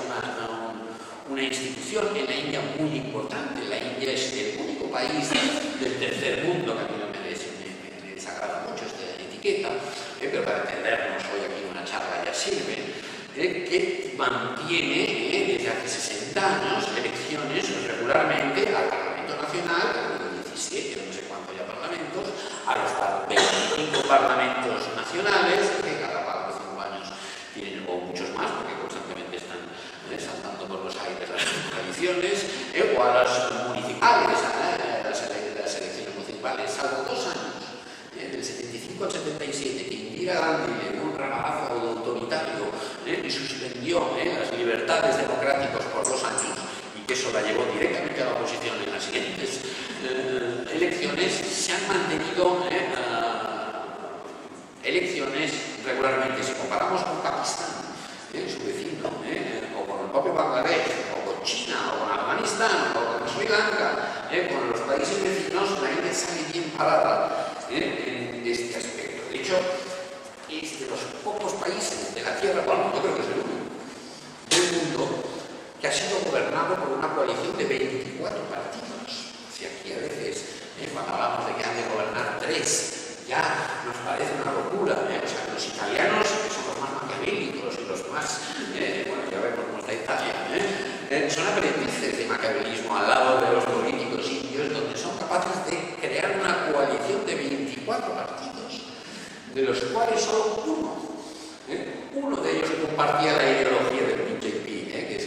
una institución en la India muy importante. La India es el único país del tercer mundo, que a mí me desagrada mucho esta etiqueta, pero para entendernos hoy aquí una charla ya sirve, que mantiene desde hace 60 años elecciones regularmente al Parlamento Nacional, que ha habido 17, no sé cuántos ya parlamentos, a los 25 parlamentos nacionales, que cada 4 o 5 años tienen, o muchos más, porque constantemente están saltando por los aires las tradiciones, o a las municipales, las elecciones municipales, salvo 2 años, del 75 al 77, que Indira Gandhi le dio un ramalazo autoritario y suspendió las libertades democráticas por 2 años, y que eso la llevó directamente a la oposición en las siguientes elecciones, se han mantenido elecciones regularmente. Si comparamos con Pakistán, su vecino, o con el propio Bangladesh, o con China, o con Afganistán, o con Sri Lanka, con los países vecinos, la India sale bien parada en este aspecto. De hecho, es de los pocos países de la Tierra, bueno, yo creo que es el único del mundo que ha sido gobernado por una coalición de 24 partidos. Si aquí a veces, cuando hablamos de que han de gobernar 3, ya nos parece una locura. O sea, que los italianos, que son los más maquiavélicos y los más, bueno, ya vemos cómo está Italia, son aprendices de maquiavelismo al lado de los políticos indios, donde son capaces de crear una coalición de 24 partidos, de los cuales solo uno de ellos compartía la ideología del BJP, que es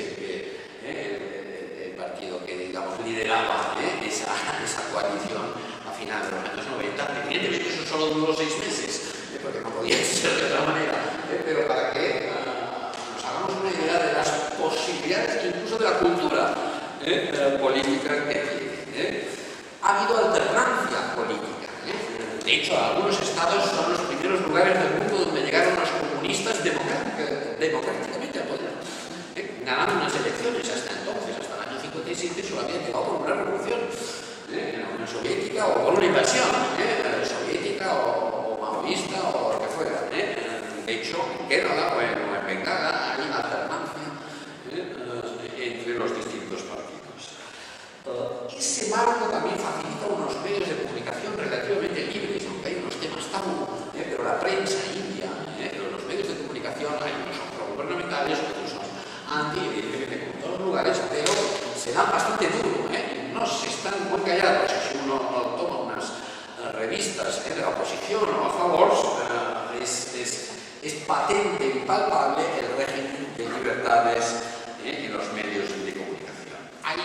el partido que, digamos, lideraba esa coalición a finales de los años 90. Evidentemente eso solo duró 6 meses, porque no podía ser de otra manera, pero para que nos hagamos una idea de las posibilidades, incluso de la cultura política que tiene. Ha habido alternancia política. De hecho, algunos estados son los primeros lugares del mundo donde llegaron los comunistas democráticamente al poder. Ganaron unas elecciones hasta entonces, hasta el año 57, solo habían llegado por una revolución en la Unión Soviética o por una invasión soviética o maoísta o lo que fuera. De hecho, en Kerala o en Bengala hay una alternancia entre los distintos liberales, otros son anti, evidentemente como en todos los lugares, pero se dan bastante duro, no se están muy callados. Si uno toma unas revistas de la oposición o a favor, es patente y palpable el régimen de libertades en los medios de comunicación. Hay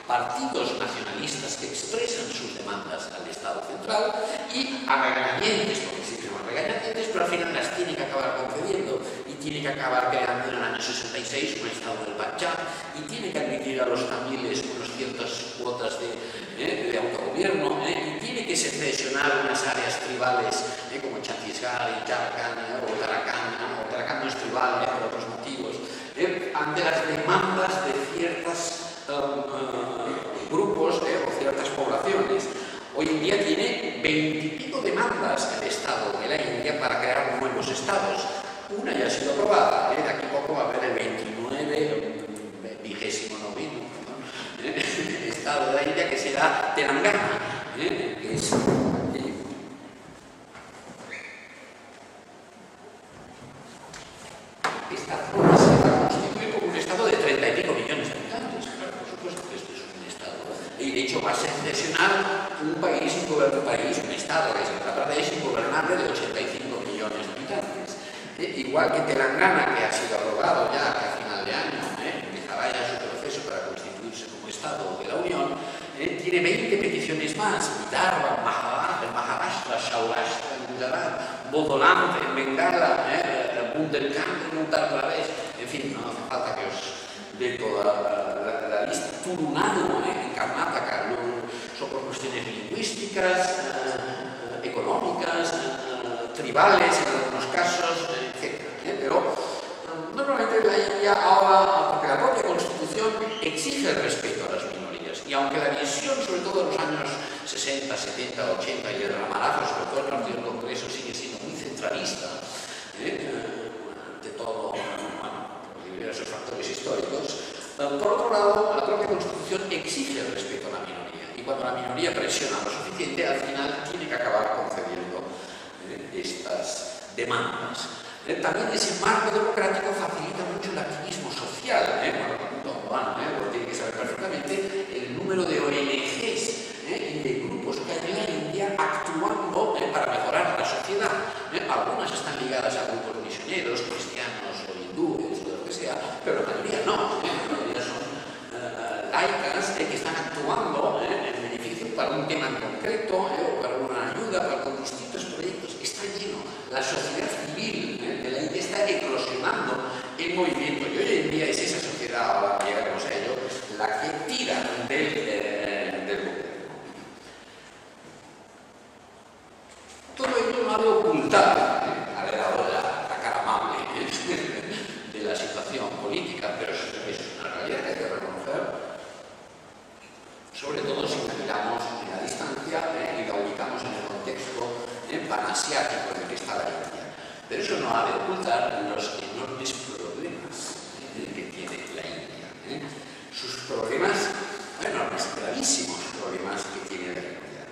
partidos nacionalistas que expresan sus demandas al Estado central y a regañadientes, porque sí que son regañadientes, pero al final las tiene que acabar concediendo y tiene que acabar creando en el año 66 un Estado del Panjab y tiene que admitir a los tamiles unas ciertas cuotas de autogobierno y tiene que seleccionar unas áreas tribales como Chhattisgarh y Jharkhand o Uttarakhand no es tribal por otros motivos, ante las demandas de ciertas grupos o ciertas poblaciones. Hoy en día tiene 20 y pico demandas el Estado de la India para crear nuevos estados. Una ya ha sido aprobada, de aquí a poco va a haber el 29 Estado de la India, que será Telangana, que es esta zona se va a constituir como un Estado de 30 y pico millones de habitantes. Claro, por supuesto que esto es un Estado. Y de hecho va a seccionar un país sin gobernar, un Estado que es ingobernable de 85 millones de habitantes. Igual que Telangana, que ha sido aprobado ya a final de año, empezará ya su proceso para constituirse como Estado de la Unión, tiene 20 peticiones más. Vidarbha, Maharashtra, Saurashtra, Gujarat, Bodoland, en Bengala, Bundelkhand, en Uttar Pradesh, en fin, no hace falta que os dé toda la lista. Turunadu, en Karnataka, son por cuestiones lingüísticas, económicas, tribales en algunos casos, etc. Pero normalmente la India ahora, porque la propia Constitución exige el respeto a las minorías, y aunque la visión, sobre todo en los años 60, 70, 80 y el ramalazo, sobre todo el Partido del Congreso, sigue siendo muy centralista, ante todo, por diversos factores históricos. Por otro lado, la propia Constitución exige el respeto a la minoría, y cuando la minoría presiona lo suficiente, al final tiene que acabar concediendo estas demandas. También ese marco democrático facilita mucho el activismo social. Don Juan lo tiene que saber perfectamente, el número de ONGs y de grupos que hay en la India actuando para mejorar la sociedad. Algunas están ligadas a grupos misioneros, cristianos o hindúes o lo que sea, pero la mayoría no. La mayoría son laicas que están actuando en beneficio para un tema en concreto o para una ayuda, para distintos proyectos. Está lleno. La sociedad civil de la India está eclosionando en movimiento, y hoy en día es esa sociedad, ahora llegaremos a ello, la que tira del gobierno. Todo ello no ha de ocultar al lado de la cara amable de la situación política, pero es una realidad que hay que reconocer, sobre todo si la miramos en la distancia y la ubicamos en el contexto panasiático en el que está la India. Pero eso no ha de ocultar los enormes problemas que tiene la India. Sus problemas, enormes, gravísimos problemas que tiene la India.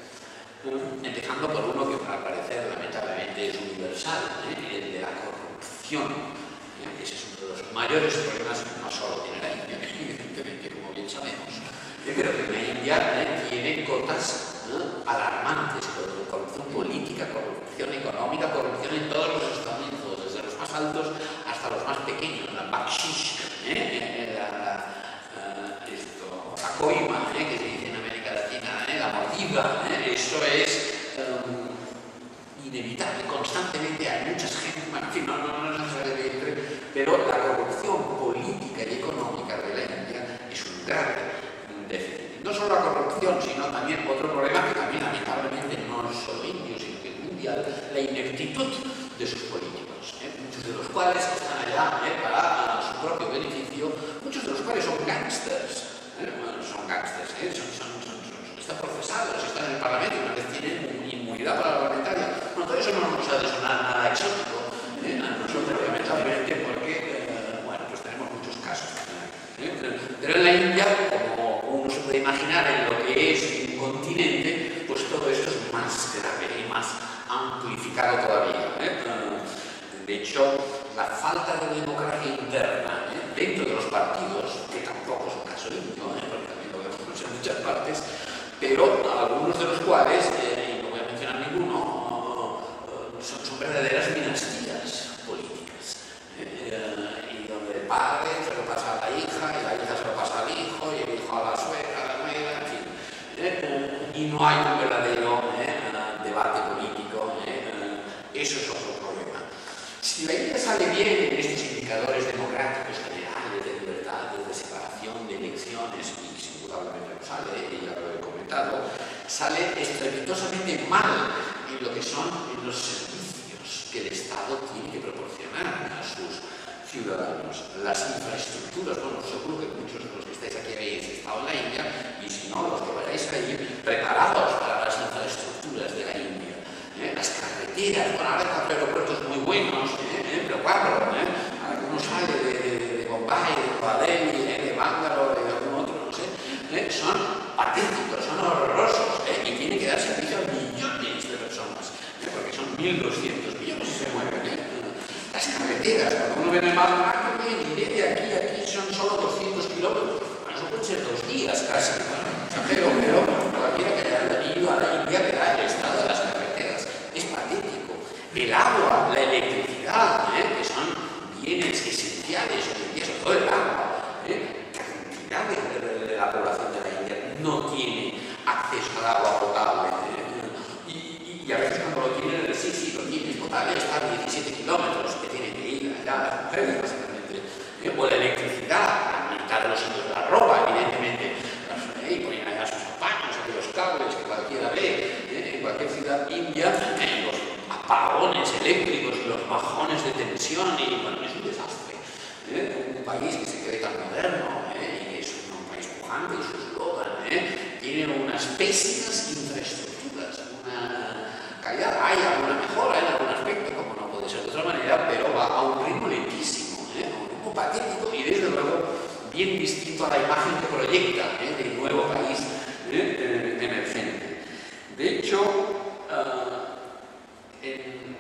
Empezando por uno que al parecer lamentablemente es universal, el de la corrupción. Ese es uno de los mayores problemas que no solo tiene la India, evidentemente, como bien sabemos, pero que la India tiene cotas alarmantes: corrupción política, corrupción económica, corrupción en todos los estamentos, desde los más altos hasta los más pequeños, la bakshish, la coima, que se dice en América Latina, la mordiva, eso es inevitable. Constantemente hay muchas gente, en fin, no se debe, pero la corrupción política y económica de la India es un grave déficit. No solo la corrupción, sino también otro problema que también lamentablemente no es solo indio, sino que es mundial: la ineptitud de sus políticos, muchos de los cuales están allá para su propio beneficio, muchos de los cuales son gángsters, están procesados, están en el Parlamento, una vez tienen inmunidad parlamentaria. Bueno, todo eso no nos ha de sonar nada exótico a nosotros, lamentablemente, porque pues tenemos muchos casos. Pero en la India, como uno se puede imaginar en lo que es un continente, pues todo esto es más grave y más amplificado todavía. De hecho, la falta de democracia interna dentro de los partidos, que tampoco es un caso indio, porque también lo vemos en muchas partes, pero algunos de los cuales, y no voy a mencionar ninguno, son verdaderas dinastías políticas, y donde el padre se lo pasa a la hija, y la hija se lo pasa al hijo, y el hijo a la suegra, a la nuera, en fin. Y no hay un verdadero debate político. Eso es otro problema. Si la India sale bien en estos indicadores democráticos generales de libertad, de separación de elecciones, y indudablemente no sale, y ya lo he comentado, sale estrepitosamente mal en lo que son los servicios que el Estado tiene que proporcionar a sus ciudadanos, las infraestructuras. Bueno, seguro que muchos de los que estáis aquí habéis estado en la India, y si no, los que vayáis a ir preparados para las infraestructuras de la India. Las carreteras, bueno, ahora hay aeropuertos muy buenos, pero claro, alguno sale de Bombay, de Nueva Delhi, de Bangalore, de algún otro, no sé, son patéticos, son horrorosos, y tienen que dar servicio a millones de personas, porque son 1.200 millones y se mueven. Las carreteras, cuando uno ve en el mapa, y de aquí a aquí son solo 200 kilómetros, bueno, eso puede ser 2 días casi, pero cualquiera que haya ido a la India verá el estado de las carreteras. Es patético. El agua, la electricidad, que son bienes esenciales hoy en día, sobre todo el agua, cantidad de la población de la India no tiene acceso al agua potable. Y a veces cuando lo tienen, sí, lo tienen potable, está a 17 kilómetros, que tienen que ir allá las mujeres, básicamente. O la electricidad, la mitad de los sitios de la ropa, evidentemente, y ponen allá sus apaños, aquellos cables que cualquiera ve, en cualquier ciudad india, los apagones eléctricos y los bajones de tensión, y bueno, es un desastre. Un país que se cree tan moderno, y que es un país pujante, y su eslogan, tiene unas pésimas infraestructuras, una calidad, hay alguna mejora en algún aspecto, como no puede ser de otra manera, pero va a un ritmo lentísimo, a un ritmo patético, y desde luego bien distinto a la imagen que proyecta del nuevo país emergente. De hecho, en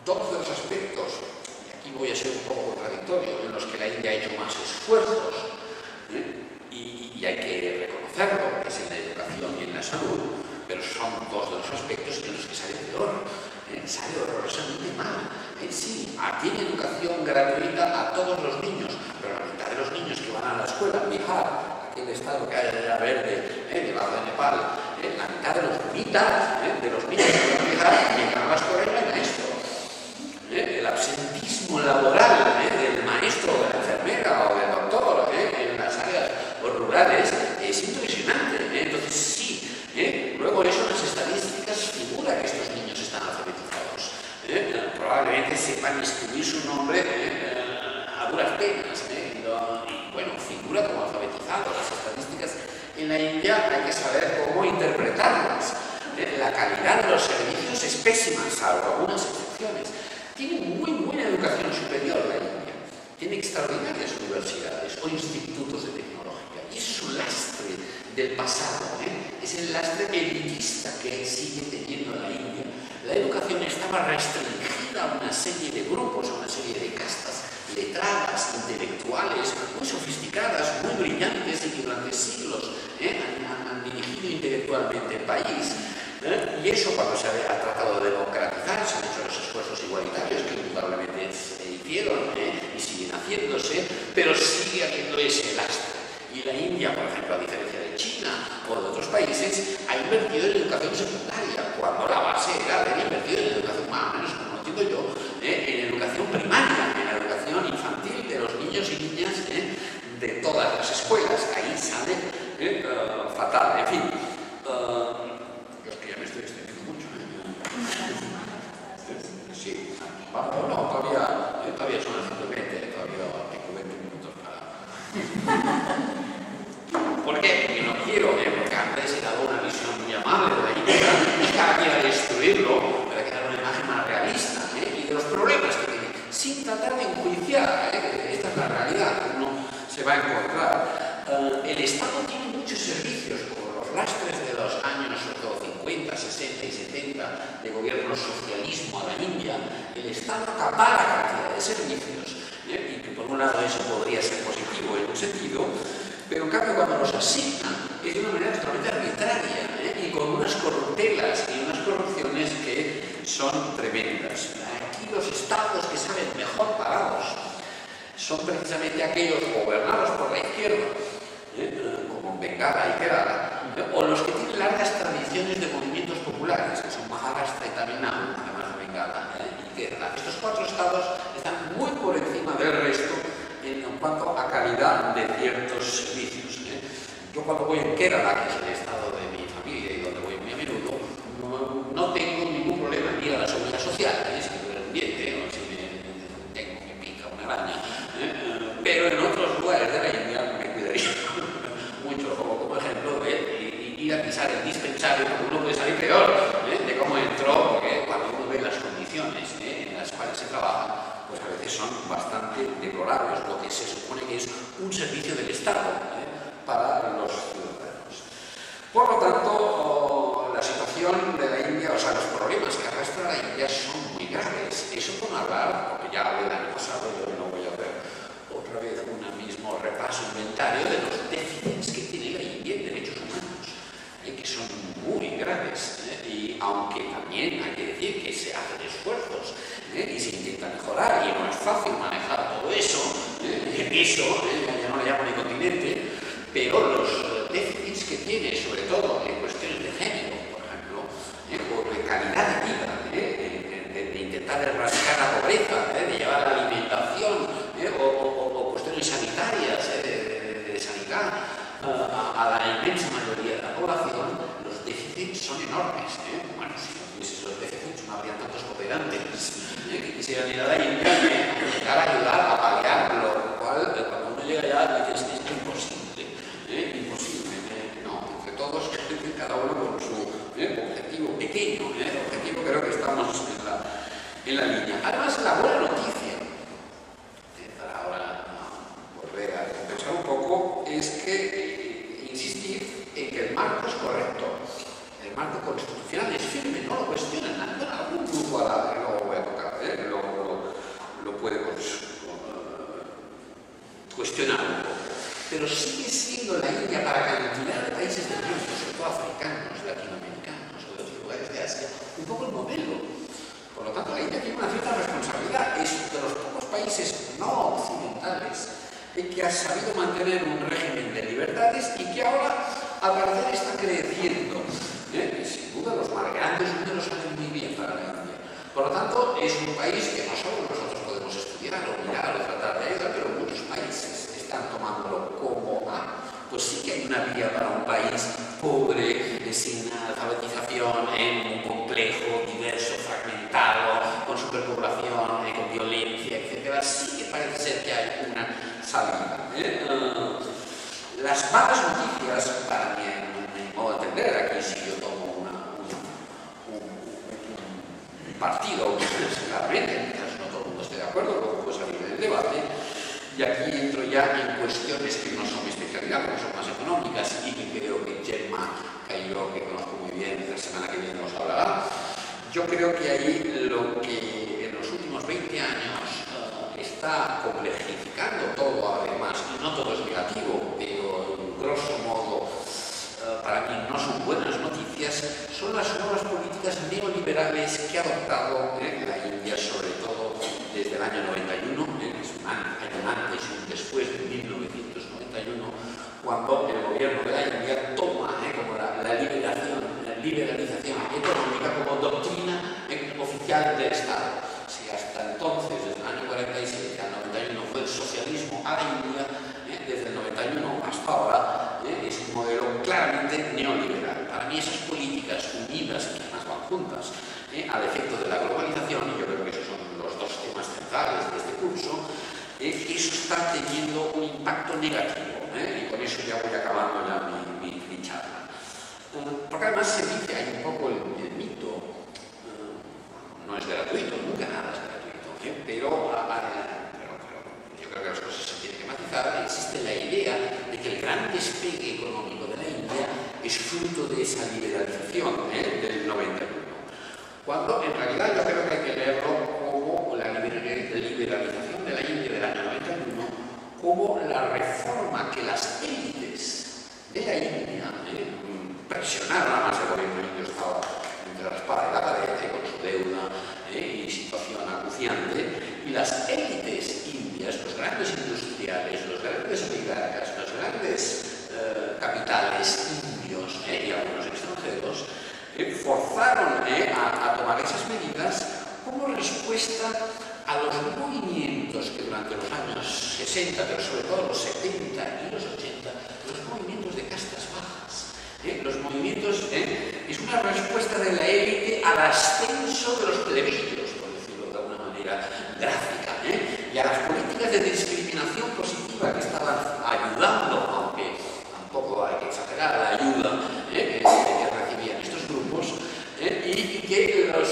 dos de los aspectos, y aquí voy a ser un poco contradictorio, en los que la India ha hecho más esfuerzos, y hay que reconocerlo, que es en la educación y en la salud, pero son dos de los aspectos en los que sale peor, sale horrorosamente mal. Sí, tiene educación gratuita a todos los niños, pero la mitad de los niños que van a la escuela, Bihar, aquel estado que hay allá verde, debajo de Nepal, la mitad de los niños que van a Bihar llegan a la escuela y no hay maestro. El absentismo laboral del maestro o de la enfermera o del doctor en las áreas rurales es impresionante. Entonces sí, luego eso en las estadísticas figura que estos niños están alfabetizados. Probablemente sepan escribir su nombre a duras penas, y bueno, figura como alfabetizado. Las estadísticas en la India hay que saber cómo interpretarlas. La calidad de los servicios es pésima, salvo algunas excepciones. Tiene muy buena educación superior la India, tiene extraordinarias universidades o institutos de tecnología, y eso es un lastre del pasado, es el lastre elitista que sigue teniendo la India. La educación estaba restringida a una serie de grupos, a una serie de castas letradas, intelectuales, muy sofisticadas, muy brillantes, y que durante siglos han dirigido intelectualmente el país. Y eso, cuando se ha tratado de democratizar, se han hecho los esfuerzos igualitarios que indudablemente se hicieron y siguen haciéndose, pero sigue habiendo ese lastre. Y la India, por ejemplo, a diferencia de China o de otros países, ha invertido en educación secundaria, cuando la base era haber invertido en educación, más o menos como lo digo yo, en educación primaria, en la educación infantil de los niños y niñas de todas las escuelas. Ahí sale fatal. En fin, yo es que ya me estoy extendiendo mucho. Sí, bueno, todavía son las 1:20, todavía tengo 20 minutos para... ¿Por qué? Porque no quiero, porque antes he dado una visión muy amable de la India, y ahora quiero destruirlo para crear una imagen más realista y de los problemas que tiene, sin tratar de enjuiciar. Esta es la realidad que uno se va a encontrar. El Estado tiene muchos servicios, como los lastres de los años 50, 60 y 70 de gobierno socialismo a la India, el Estado acapara cantidad de servicios, y que por un lado eso podría ser positivo en un sentido, pero en cambio cuando los asignan es de una manera totalmente arbitraria, y con unas corruptelas y unas corrupciones que son tremendas. Aquí los estados que salen mejor parados son precisamente aquellos gobernados por la izquierda, como Bengala y Kerala, o los que tienen largas tradiciones de movimientos populares, que son Maharashtra y Tamil Nadu, además de Bengala y Kerala. Estos cuatro estados están muy por encima del resto en cuanto a calidad de ciertos servicios. Yo cuando voy en Kerala, que es el estado de mi familia y donde voy muy a menudo, no tengo ningún problema en ir a la seguridad social, si me duele un diente o si me pica una araña, pero en otros lugares de la India me cuidaría mucho, como ejemplo de ir a pisar el dispensario, porque uno puede salir peor de cómo entró, porque cuando uno ve las condiciones en las cuales se trabaja, pues a veces son bastante deplorables, lo que se supone que es un servicio del Estado para los ciudadanos. Por lo tanto, la situación de la India, o sea, los problemas que arrastra la India son muy graves. Eso por hablar, porque ya hablé el año pasado, yo no voy a ver otra vez un mismo repaso inventario de los déficits que tiene la India en derechos humanos, que son muy graves, y aunque también hay que decir que se hacen esfuerzos y se intenta mejorar, y no es fácil manejar todo eso, ya no le llamo ni continente, pero los déficits que tiene, sobre todo en cuestiones de género, por ejemplo, o de calidad de vida, de intentar erradicar la pobreza, de llevar la alimentación, o cuestiones sanitarias, de sanidad, a la inmensa mayoría de la población, los déficits son enormes. Bueno, si no tuviese esos déficits no habría tantos cooperantes que quisieran ir a la India a intentar ayudar a paliar, lo cual cuando uno llega allá dice es imposible, no, entre todos, cada uno con su objetivo pequeño, objetivo creo que estamos en la línea. Además, la buena noticia, para ahora volver a compensar un poco, es que insistir en que el marco es correcto, el marco constitucional es firme, no lo cuestionan. Bueno, algún grupo a que no voy a tocar, lo puede cuestionar un poco, pero sigue siendo la India para cantidad de países del mundo, sobre todo africanos, latinoamericanos o de otros lugares de Asia, un poco el modelo. Por lo tanto, la India tiene una cierta responsabilidad. Es de los pocos países no occidentales que ha sabido mantener un régimen de libertades y que ahora, al parecer, está creciendo. Y sin duda, los más grandes números salen muy bien para la India. Por lo tanto, es un país que no solo nosotros podemos estudiar o mirar o tratar de ayudar, pero muchos países están tomándolo como pues sí que hay una vía para un país pobre, sin alfabetización, en un complejo, diverso, fragmentado, con superpoblación, con violencia, etc. Sí que parece ser que hay una salida. Las malas noticias, para mi modo de entender, aquí si yo tomo un partido, claramente, quizás no todo el mundo esté de acuerdo, luego puede salir del debate, y aquí entro ya en cuestiones que no son mi especialidad, porque son más económicas, y que creo que Gemma Cairo, que conozco muy bien, la semana que viene nos hablará. Yo creo que ahí lo que en los últimos 20 años está complejificando todo, además, y no todo es negativo, pero grosso modo, para mí no son buenas noticias, son las nuevas políticas neoliberales que ha adoptado la India, sobre todo desde el año 91, es un año antes y un después de 1991, cuando el gobierno de la India toma como la liberalización económica como doctrina oficial del Estado. Si hasta entonces, desde el año 47 al 91, fue el socialismo a la India, desde el 91 hasta ahora, es un modelo claramente neoliberal. Para mí esas políticas unidas, que además van juntas, al efecto de la globalización, y yo creo que esos son los dos temas centrales de este curso, eso está teniendo un impacto negativo, y con eso ya voy acabando ya mi charla. Porque además se dice, hay un poco el mito, no es gratuito, nunca nada es gratuito, pero yo creo que las cosas se tienen que matizar. Existe la idea de que el gran despegue económico de la India es fruto de esa liberalización del 91. Cuando en realidad yo creo que hay que leerlo como la liberalización de la India del año 91, como la reforma que las élites de la India presionaron, además el gobierno indio estaba entre la espada y la pared, con su deuda y situación acuciante, y las élites indias, los grandes industriales, los grandes oligarcas, los grandes capitales indios y algunos extranjeros, forzaron a tomar esas medidas como respuesta a los movimientos que durante los años 60, pero sobre todo los 70 y los 80, los movimientos de castas bajas. Los movimientos es una respuesta de la élite al ascenso de los plebeyos, por decirlo de alguna manera gráfica, y a las políticas de discriminación positiva que estaban ayudando, aunque tampoco hay que exagerar la ayuda que recibían estos grupos, y que los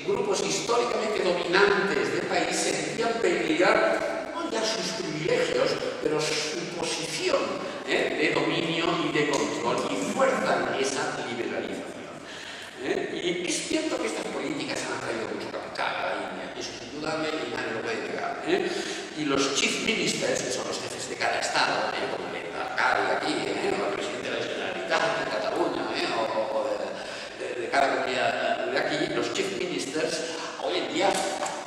grupos históricamente dominantes del país sentían peligrar no ya sus privilegios, pero su posición de dominio y de control, y fuerzan esa liberalización. Y es cierto que estas políticas han atraído mucho capital a la India, eso es indudable y nadie lo puede negar. Y los chief ministers, que son los jefes de cada estado, como el alcalde aquí, o el presidente de la Generalitat de Cataluña, o de cada comunidad de aquí, los chief ministers hoy en día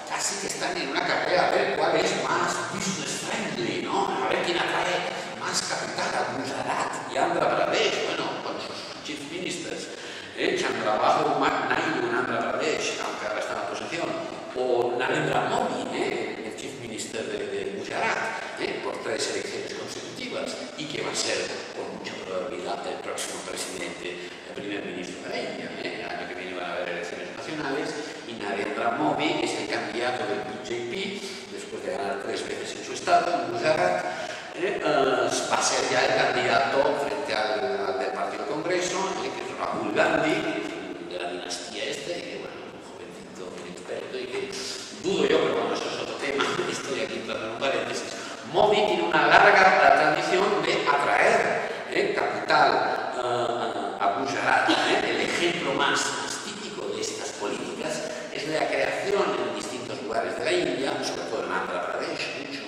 casi que están en una carrera a ver cuál es más business friendly, ¿no? A ver quién atrae más capital a Gujarat y Andhra Pradesh. Bueno, con sus chief ministers, Chandrababu Naidu en Andhra Pradesh, aunque ahora está en oposición, o Narendra Modi, el chief minister de Gujarat, por 3 elecciones consecutivas, y que va a ser con mucha probabilidad el próximo presidente, el primer ministro de la India. El año que viene van a haber elecciones nacionales y Narendra Modi es el candidato del BJP, después de ganar 3 veces en su estado, en Gujarat, va a ser ya el candidato frente al del Partido Congreso, que es Rahul Gandhi, de la dinastía y que, bueno, un jovencito inexperto y que dudo yo, pero bueno, eso es otro tema, estoy aquí entrando en un paréntesis. Modi tiene una larga tradición de atraer capital a Gujarat. El ejemplo más típico de estas políticas es la creación en distintos lugares de la India, sobre todo en Andhra Pradesh, mucho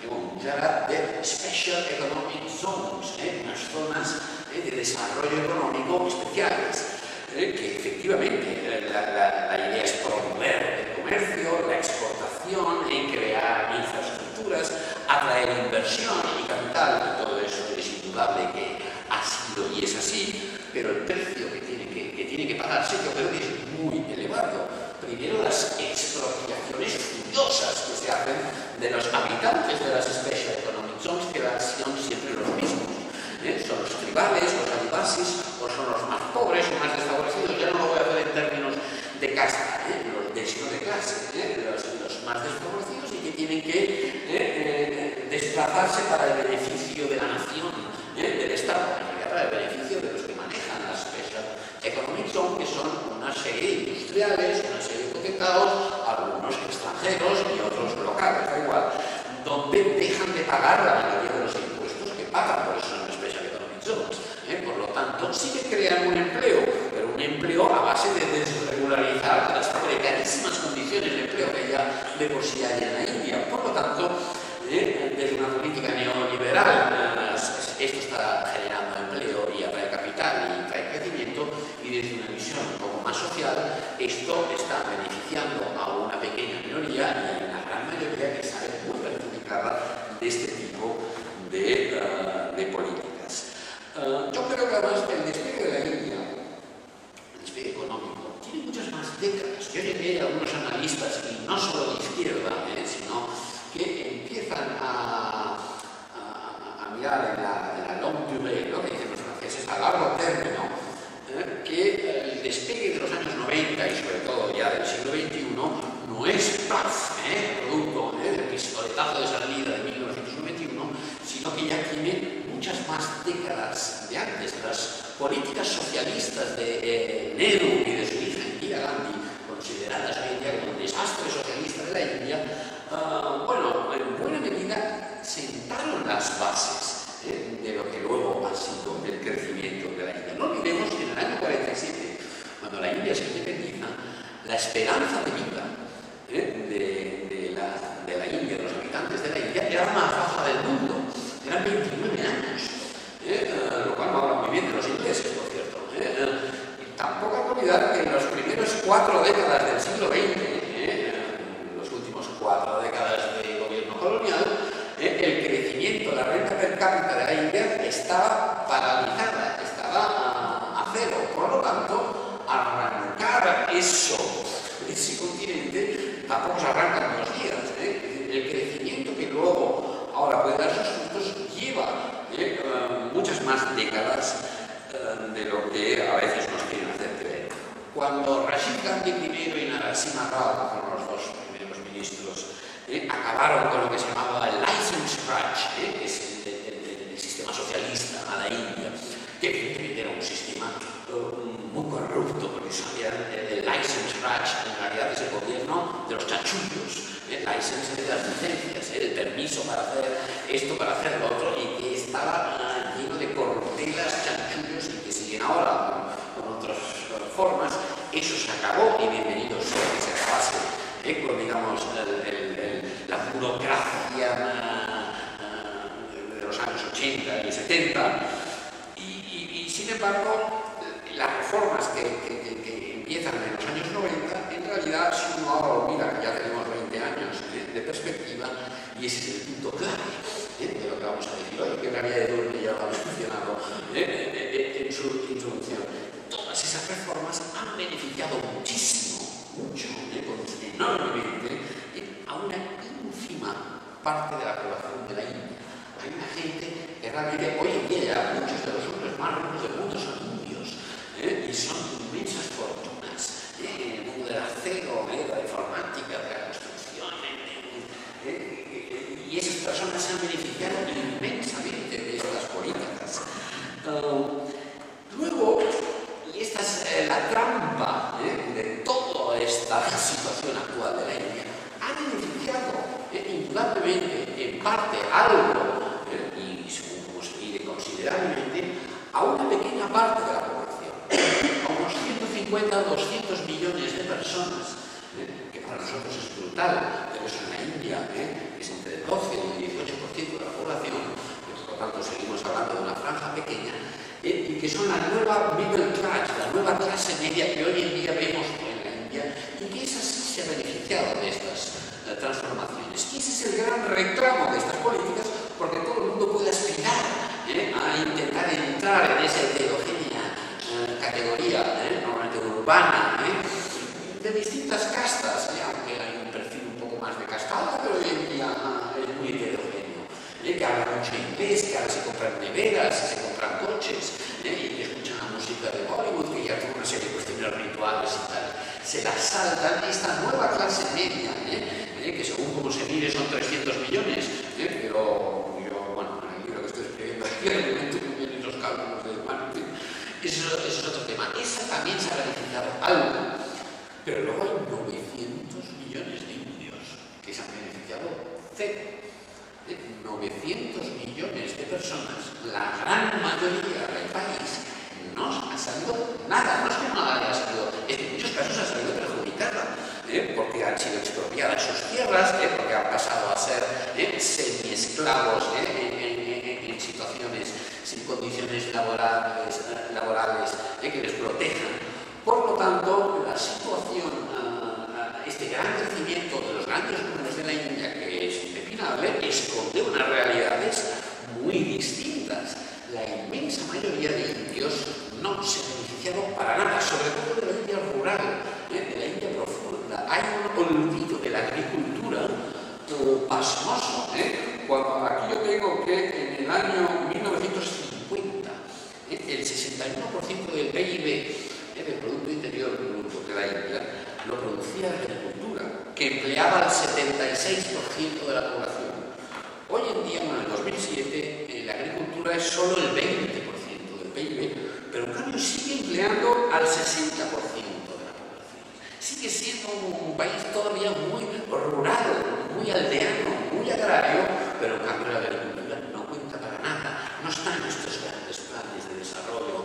en Gujarat, de Special Economic Zones, unas zonas de desarrollo económico especiales, que efectivamente la idea es promover el comercio, la exportación, crear infraestructuras, atraer inversión y capital, y todo eso es indudable que ha sido y es así, pero el precio que tiene que pagarse yo creo que es muy elevado. Primero, las expropiaciones furiosas que se hacen de los habitantes de las Special Economic Zones, que son siempre los mismos. Son los tribales, los adivasis, o son los más pobres o más desfavorecidos. Ya no lo voy a hacer en términos de casta, sino de clase, los más desfavorecidos y que tienen que desplazarse para el beneficio de la nación, del Estado, para el beneficio de los que manejan las Special Economic Zones, que son una serie de industriales, una serie de hipotecarios, algunos extranjeros y otros locales, da igual, donde dejan de pagar la mayoría de los impuestos que pagan, por eso son Special Economic Zones. Por lo tanto, sí que crean un empleo, pero un empleo a base de desregularizar las precarísimas condiciones de empleo que ya de por sí hay en la India. Por lo tanto, desde una política neoliberal, esto está generando empleo y atrae capital y trae crecimiento, y desde una visión un poco más social, esto está beneficiando a una pequeña minoría y a una gran mayoría que sale muy perjudicada de este tipo de políticas. Yo creo que además el despegue de la India, el despegue económico, tiene muchas más décadas. Yo llegué a algunos analistas, y no solo de izquierda, sino que empiezan a mirar en la long durée, ¿no? Que dicen los franceses, a largo término, que el despegue de los años 90 y sobre todo ya del siglo XXI no es paz, producto del pistoletazo de salida de 1991, sino que ya tiene muchas más décadas de antes. Las políticas socialistas de Nehru y de su hija Indira Gandhi, consideradas hoy en día como un desastre socialista de la India, bueno, en buena medida sentaron las bases de lo que luego ha sido el crecimiento de la India. India se independiza, la esperanza de vida de la India, de los habitantes de la India, era la más baja del mundo. Eran 29 años, lo cual no habla muy bien de los ingleses, por cierto. Tampoco hay que olvidar que en las primeras 4 décadas del siglo XX, los últimos 4 décadas de gobierno colonial, el crecimiento de la renta per cápita de la India estaba paralizada, estaba a cero. Por lo tanto, arrancar ese continente tampoco se arranca en 2 días. El crecimiento que luego ahora puede dar sus frutos lleva muchas más décadas de lo que a veces nos quieren hacer creer. Cuando Rajiv Gandhi primero y Narasimha Rao, que fueron los 2 primeros ministros, acabaron con lo que se llamaba el license crunch, que es el sistema socialista a la India, que evidentemente era un sistema muy corrupto, porque sabían el license crunch en realidad es el gobierno de los chanchullos, el license de las licencias, el permiso para hacer esto, para hacer lo otro, y que estaba lleno de corruptelas, chanchullos, y que siguen ahora con otras formas. Eso se acabó, y bienvenido sea que se acabase con, digamos, la burocracia de los años 80 y 70, y sin embargo, las reformas que empiezan en los años 90, en realidad, si uno ahora olvida que ya tenemos 20 años de perspectiva, y ese es el punto clave de lo que vamos a decir hoy, que María de Durne ya lo ha mencionado en su introducción. Todas esas reformas han beneficiado muchísimo, enormemente, a una ínfima parte de la población de la India. Hay una gente que realmente hoy en día ya muchos de los hombres más ricos del mundo son indios, y son inmensas fortunas en el mundo del acero, de la informática, de la construcción, y esas personas se han beneficiado inmensamente de estas políticas. Luego, y esta es la trampa de toda esta situación actual de la India, ha beneficiado indudablemente, en parte, algo, y según como se mire considerablemente, a una pequeña parte de la población, a unos 150 o 200 millones de personas, que para nosotros es brutal, pero eso en la India es entre el 12 y el 18% de la población, por lo tanto seguimos hablando de una franja pequeña, y que son la nueva middle class, la nueva clase media que hoy en día vemos en la India, y que esa sí se ha beneficiado de estas transformaciones. Y ese es el gran reclamo de estas políticas, porque todo el mundo puede aspirar a intentar entrar en esa heterogénea categoría, normalmente urbana, de distintas castas, aunque hay un perfil un poco más de castada, pero hoy en día es muy heterogéneo, que habla mucho inglés, que ahora se compran neveras, se compran coches, y que escuchan la música de Bollywood, que ya tiene una serie de cuestiones rituales y tal. Se la saltan esta nueva clase media, que según como se mire son 300 millones, pero yo, bueno, en el libro que estoy escribiendo aquí, realmente muy bien en los cálculos del marketing, eso es otro tema. Esa también se ha beneficiado algo, pero luego hay 900 millones de indios que se han beneficiado cero. 900 millones de personas, la gran mayoría del país, no ha salido nada, no es que no haya salido, en muchos casos ha salido perjudicada, porque han sido expropiadas sus tierras, porque han pasado a ser semi-esclavos en situaciones sin condiciones laborales que les protejan. Por lo tanto, la situación, este gran crecimiento de los grandes números de la India, que es impepinable, esconde unas realidades muy distintas. La inmensa mayoría de indios no se ha beneficiado para nada, sobre todo de la India rural, de la India profunda. Hay un olvido de la agricultura pasmoso. Cuando aquí yo tengo que en el año 1950 el 61% del PIB, del Producto Interior Bruto de la India, lo producía la agricultura, que empleaba el 76% de la población. Hoy en día, en el 2007, la agricultura es solo el 20% del PIB, pero en cambio sigue empleando al 60% de la población. Sigue siendo un país todavía muy rural, muy aldeano, muy agrario, pero en cambio la agricultura no cuenta para nada. No están estos grandes planes de desarrollo,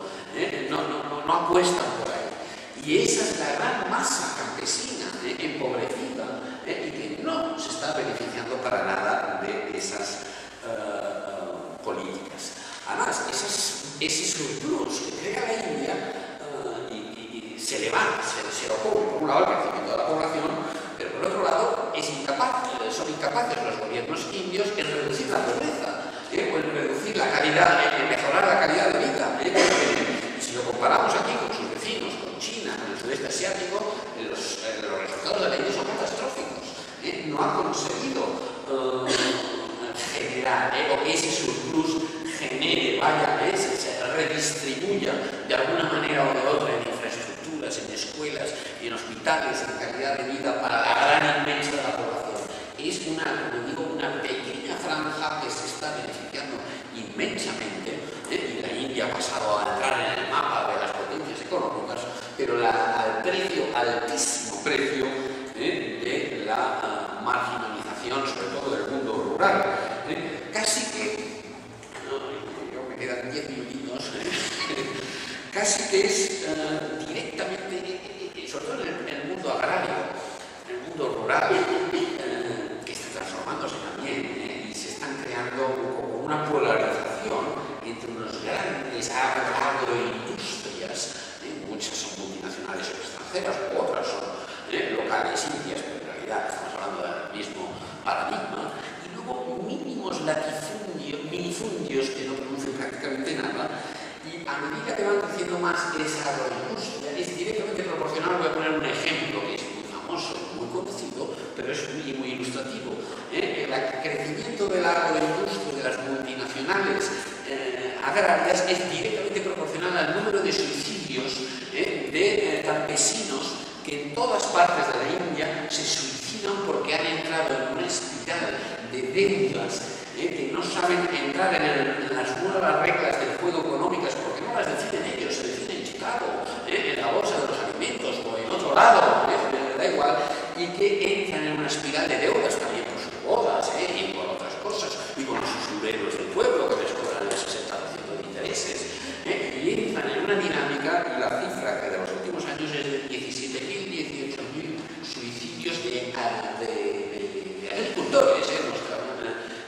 no apuestan por ahí. Y esa es la gran masa campesina, empobrecida, y que no se está beneficiando para nada de esas políticas. Además, ese surplus que crea la India y se levanta, se opone, por un lado, al crecimiento de la población, pero por otro lado, son incapaces los gobiernos indios en reducir la pobreza, o en reducir la calidad, en mejorar la calidad de vida. Si lo comparamos aquí con sus vecinos, con China, con el sudeste asiático, los resultados de la India son catastróficos. No ha conseguido generar, o que ese surplus genere, se redistribuya de alguna manera o de otra en infraestructuras, en escuelas, en hospitales, en calidad de vida para la gran inmensa de la población. Es una pequeña franja que se está beneficiando inmensamente, y la India ha pasado a entrar en el mapa de las potencias económicas, pero al altísimo precio de la marginalización, sobre todo del mundo rural. Casi que, yo me quedan 10 minutitos, casi que es directamente, sobre todo en el mundo agrario, en el mundo rural, que está transformándose también, y se están creando como una polarización entre unos grandes agroindustrias, muchas son multinacionales o extranjeras, otras son locales indias, pero en realidad estamos hablando del mismo paradigma, y luego mínimos minifundios que no producen prácticamente nada, y a medida que van creciendo más esa agroindustria, es directamente proporcional. Voy a poner un ejemplo que es muy famoso, muy conocido, pero es muy ilustrativo. El crecimiento de la agroindustria, de las multinacionales agrarias, es directamente proporcional al número de suicidios de campesinos que en todas partes de la India se suicidan porque han entrado en una espiral de deudas, que no saben entrar en las nuevas reglas del juego económicas porque no las deciden ellos, se deciden en Chicago, en la bolsa de los alimentos o en otro lado, da igual, y que entran en una espiral de deudas también por sus bodas y por otras cosas, y con los usureros del pueblo que les cobran el 60% de intereses, y entran en una dinámica, y la cifra que de los últimos años es de 17.000, 18.000 suicidios de agricultores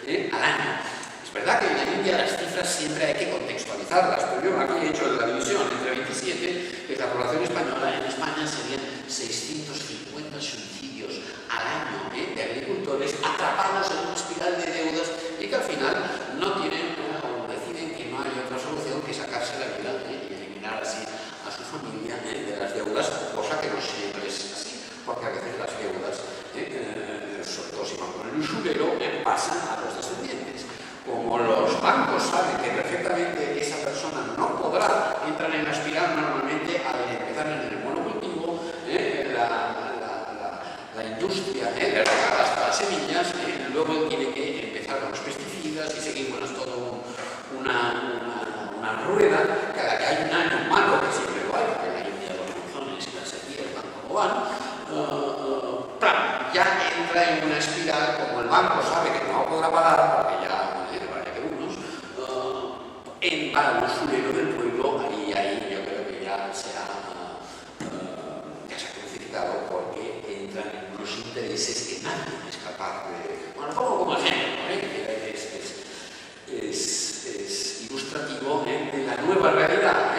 al año. Es verdad que en la India las cifras siempre hay que contextualizarlas, pero yo aquí he hecho la división entre 27, que es la población española. En España serían 650 suicidios al año de agricultores atrapados en una espiral de deudas y que al final no tienen o deciden que no hay otra solución que sacarse la vida y eliminar así a su familia de las deudas, cosa que no siempre es así, porque a veces las deudas, sobre todo si van con el usurero, pasan a los descendientes. Como los bancos saben que perfectamente esa persona no podrá entrar en la espiral normalmente al empezar en el monocultivo, la industria le regala hasta las semillas, luego tiene que empezar con los pesticidas y seguir con todo una rueda. Cada que hay un año malo, que siempre lo hay, porque la lluvia de los monzones y las sequías van como van, ya entra en una espiral. Como el banco sabe que no podrá pagar, porque ya vale que unos, para el usurero del pueblo, ahí yo creo que ya se ha crucificado, porque entran en unos intereses que nadie es capaz de... Bueno, pongo como ejemplo, que es ilustrativo de la nueva realidad.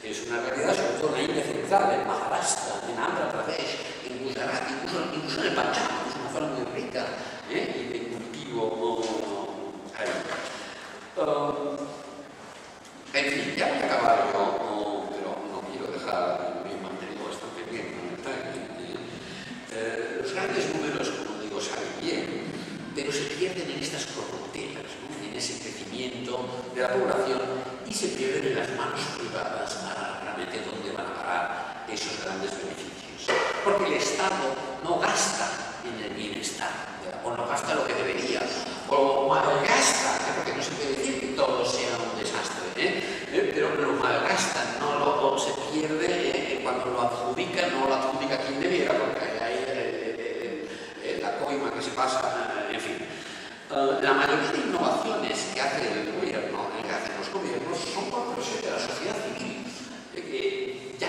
Es una realidad, sobre todo en la India central, en Maharashtra, en Andhra Pradesh, en Gujarat, incluso en el Punjab, que es una zona muy rica y de cultivo agrícola. En fin, ya voy a acabar yo, pero no quiero dejar, me he mantenido bastante bien con el timing. Los grandes números, como digo, salen bien, pero se pierden en estas corruptelas, en ese crecimiento de la población, y se pierden en las manos privadas para realmente dónde van a parar esos grandes beneficios. Porque el Estado no gasta en el bienestar, o no gasta lo que debería, o malgasta, porque no se puede decir que todo sea un desastre, pero lo malgasta, o se pierde cuando lo adjudica, no lo adjudica quien debiera, porque hay la coima que se pasa, en fin. La mayoría de innovaciones que hace el gobierno, que hacen los gobiernos, son por presión de la sociedad civil, que ya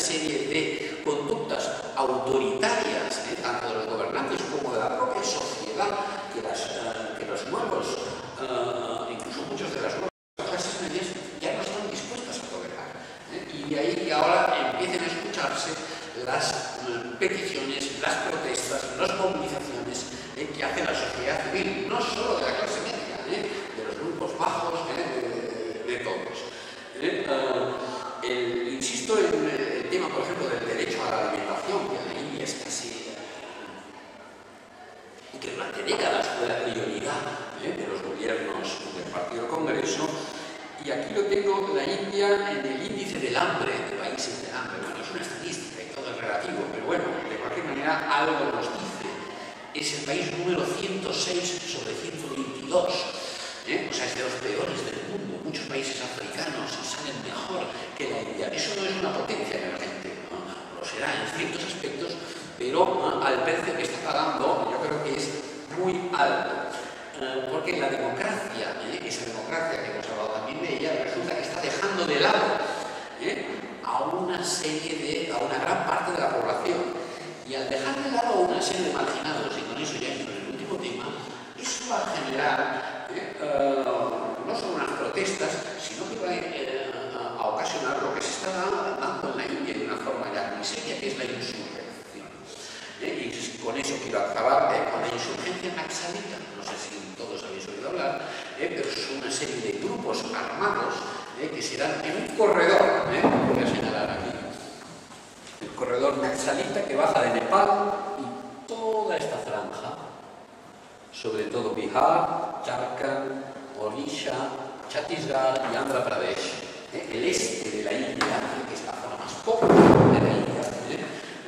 serie de conductas autoritarias, tanto de los gobernantes como de la propia sociedad, que los nuevos, incluso muchos de las nuevas clases medias, ya no están dispuestas a tolerar. Y de ahí que ahora empiecen a escucharse las peticiones, las protestas, las movilizaciones que hace la sociedad civil, no solo de la clase media, de los grupos bajos, de todos. Insisto en el tema, por ejemplo, del derecho a la alimentación, que en la India es casi, que durante décadas fue la prioridad de los gobiernos del Partido Congreso, y aquí lo tengo, la India en el índice del hambre, de países del hambre. Bueno, es una estadística y todo es relativo, pero bueno, de cualquier manera algo nos dice. Es el país número 106 sobre 122. O sea, es de los peores del mundo. Muchos países africanos salen mejor que la India. Eso no es una potencia emergente, ¿no? Lo será en ciertos aspectos, pero al precio que está pagando yo creo que es muy alto. Porque la democracia, esa democracia que hemos hablado también de ella, resulta que está dejando de lado a una gran parte de la población. Y al dejar de lado a una serie de marginados, y con eso ya entro en el último tema, eso va a generar no solo unas protestas, sino que va a ocasionar lo que se está dando en la India de una forma ya muy seria, que es la insurrección. Y con eso quiero acabar con la insurgencia naxalita. No sé si todos habéis oído hablar, pero son una serie de grupos armados que se dan en un corredor, voy a señalar aquí, el corredor naxalita que baja de Nepal y toda esta franja, sobre todo Bihar, Jharkhand, Odisha, Chhattisgarh y Andhra Pradesh, el este de la India, que es la zona más pobre de la India.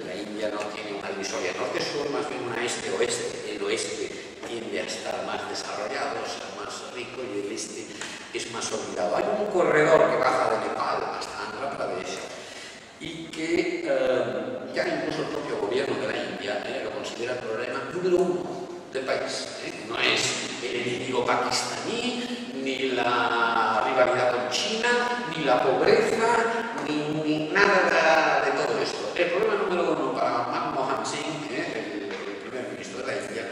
La India no tiene una divisoria norte-sur, más bien una este-oeste. El oeste tiende a estar más desarrollado, a ser más rico, y el este es más olvidado. Hay un corredor que baja de Nepal hasta Andhra Pradesh y que ya incluso el propio gobierno de la India lo considera el problema número uno del país. No es el enemigo pakistaní, ni la rivalidad con China, ni la pobreza, ni nada de todo esto. El problema número uno para Manmohan Singh, el primer ministro de la India,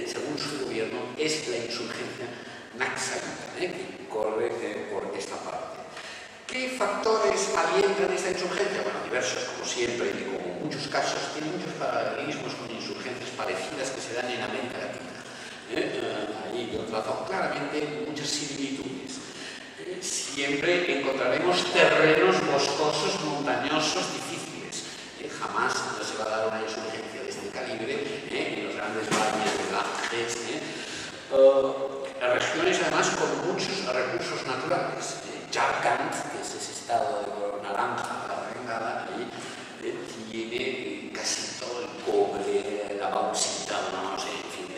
según su gobierno, es la insurgencia naxalita, que corre por esta parte. ¿Qué factores alientan esta insurgencia? Bueno, diversos, como siempre, y como en muchos casos, tiene muchos paralelismos con insurgencias parecidas que se dan en América Latina. Ahí yo trazo claramente muchas similitudes. Siempre encontraremos terrenos boscosos, montañosos, difíciles. Jamás no se va a dar una insurgencia de este calibre en los grandes valles de Ganges. Regiones además con muchos recursos naturales. Jharkhand, que es ese estado de color naranja, la Bengala, tiene casi todo el cobre, la bauxita, no sé, en fin,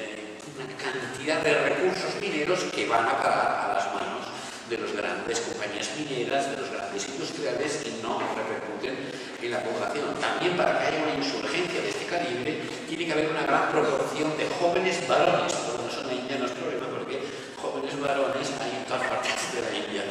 una cantidad de recursos mineros que van a parar a las manos de las grandes compañías mineras, de los grandes industriales, y no repercuten en la población. También, para que haya una insurgencia de este calibre, tiene que haber una gran proporción de jóvenes varones. Por eso en la India no es problema, porque jóvenes varones hay en todas partes de la India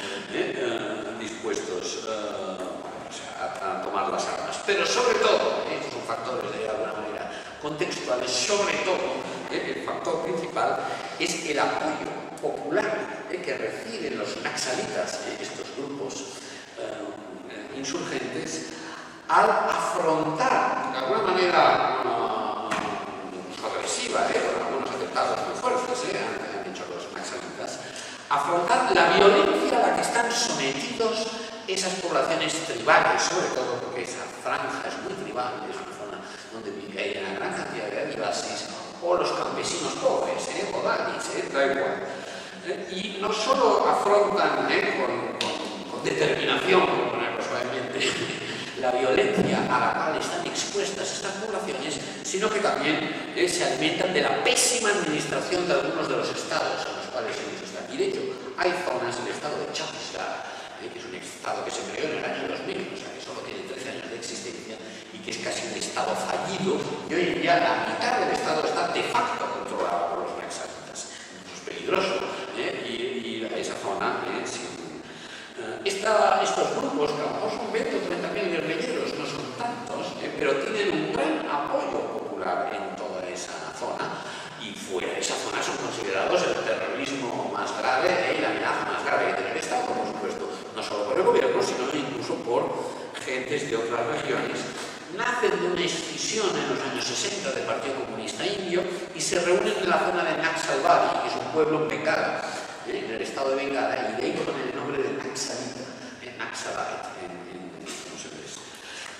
dispuestos a tomar las armas. Pero sobre todo, estos son factores de alguna manera contextuales, sobre todo, el factor principal es el apoyo popular que reciben los naxalitas, estos grupos insurgentes, al afrontar de alguna manera agresiva, con algunos atentados muy fuertes, han hecho los naxalitas, afrontar la violencia a la que están sometidos esas poblaciones tribales, sobre todo porque esa franja es muy tribal, es una zona donde hay una gran cantidad de adivasis, o los campesinos pobres, o dalis, da igual. Y no solo afrontan con determinación, por ponerlo suavemente, la violencia a la cual están expuestas estas poblaciones, sino que también se alimentan de la pésima administración de algunos de los estados en los cuales ellos están. Y de hecho, hay zonas del estado de Chhattisgarh, que es un estado que se creó en el año 2000, o sea que solo tiene 13 años de existencia y que es casi un estado fallido, y hoy en día la mitad del estado está de facto controlado por los naxalitas. Eso es peligroso, y esa zona, estos grupos, que a lo mejor son 20 o 30.000 guerrilleros, no y fuera de esa zona son considerados el terrorismo más grave y la amenaza más grave que tiene el Estado, por supuesto, no solo por el gobierno, sino incluso por gentes de otras regiones. Nacen de una escisión en los años 60 del Partido Comunista Indio y se reúnen en la zona de Naxalbari, que es un pueblo en Bengala, en el estado de Bengala, y de ahí con el nombre de Naxalita, Naxalite, no sé qué es.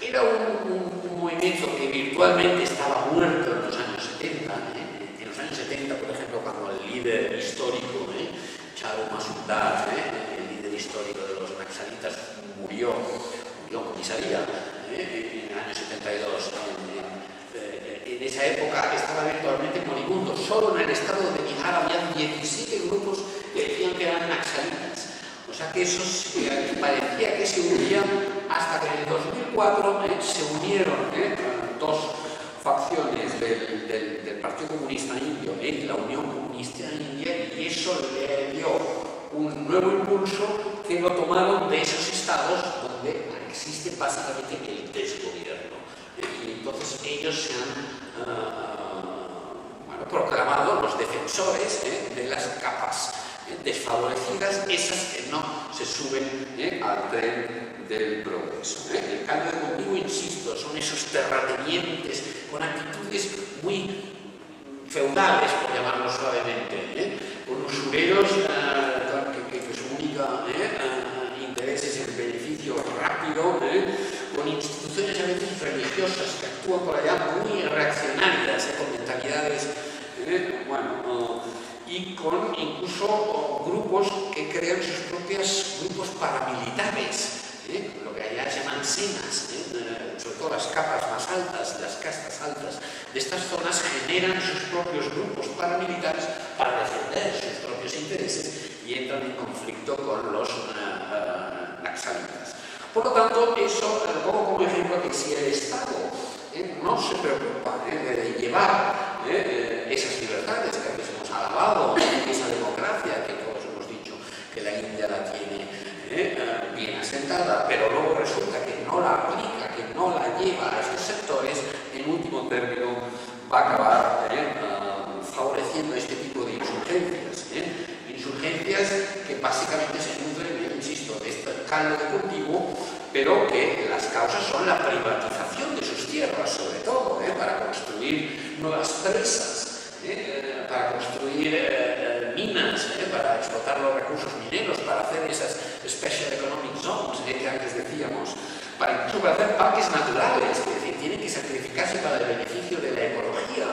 Era un movimiento que virtualmente estaba muerto en los años 70. En los años 70, por ejemplo, cuando el líder histórico, Charu Masundar, el líder histórico de los Naxalitas, murió en comisaría en el año 72. En esa época estaba virtualmente moribundo. Solo en el estado de Bihar había 17 grupos que decían que eran naxalitas. O sea que esos parecía que se unían hasta que en el 2004 se unieron dos facciones del Partido Comunista Indio y la Unión Comunista India, y eso le dio un nuevo impulso que lo tomaron de esos estados donde existe básicamente el desgobierno. Y entonces ellos se han proclamado los defensores de las capas desfavorecidas, esas que no se suben al tren del progreso. El cambio de cultivo, insisto, son esos terratenientes con actitudes muy feudales, por llamarlo suavemente, con usureros que su única interés es el beneficio rápido, con instituciones a veces religiosas que actúan por allá muy reaccionarias, con mentalidades, y con incluso grupos que crean sus propios grupos paramilitares, lo que allá se llaman senas, sobre todo las capas más altas, las castas altas de estas zonas generan sus propios grupos paramilitares para defender sus propios intereses y entran en conflicto con los naxalitas. Por lo tanto, eso lo pongo como ejemplo que si el Estado no se preocupa de llevar esas libertades que antes hemos alabado, esa democracia que todos hemos dicho que la India la tiene bien asentada, pero luego resulta que no la aplica, que no la lleva a esos sectores, en último término va a acabar favoreciendo este tipo de insurgencias. Insurgencias que básicamente se nutren, insisto, de este caldo de cultivo, pero que las causas son la privatización de sus tierras, sobre todo, para construir nuevas presas, para construir minas, para explotar los recursos mineros, para hacer esas Special Economic Zones que antes decíamos, para incluso para hacer parques naturales, es decir, tienen que sacrificarse para el beneficio de la ecología.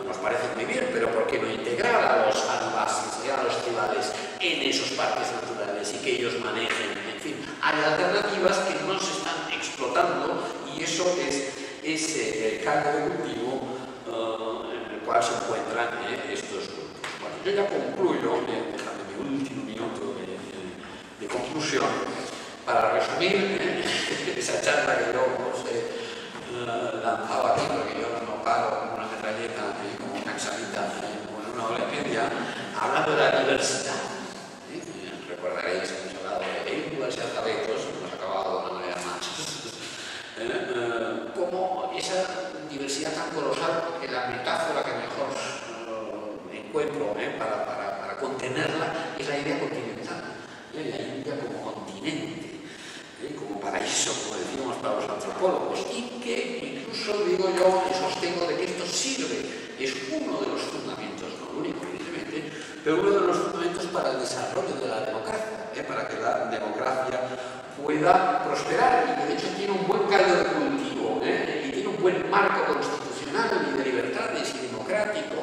Nos parece muy bien, pero ¿por qué no integrar a los adivasis, a los tribales en esos parques naturales y que ellos manejen? En fin, hay alternativas que no se están explotando y eso es ese caldo de cultivo en el cual se encuentran estos grupos. Bueno, yo ya concluyo, déjame mi último minuto de conclusión, para resumir esa charla que yo os he lanzado aquí, porque yo no paro como una metralleta, como una exalita, como una Olimpiada, hablando de la diversidad. Recordaréis que hemos hablado de diversidad de talentos, hemos acabado de una manera más. Como esa diversidad tan colosal, que la metáfora que mejor encuentro para contenerla es la idea continental, la India como continente, como paraíso, como decíamos para los antropólogos, y que incluso, digo yo, sostengo de que esto sirve, es uno de los fundamentos, no el único, evidentemente, pero uno de los fundamentos para el desarrollo de la democracia, para que la democracia pueda prosperar, y que de hecho tiene un buen caldo de cultivo, y tiene un buen marco constitucional y de libertades y democrático,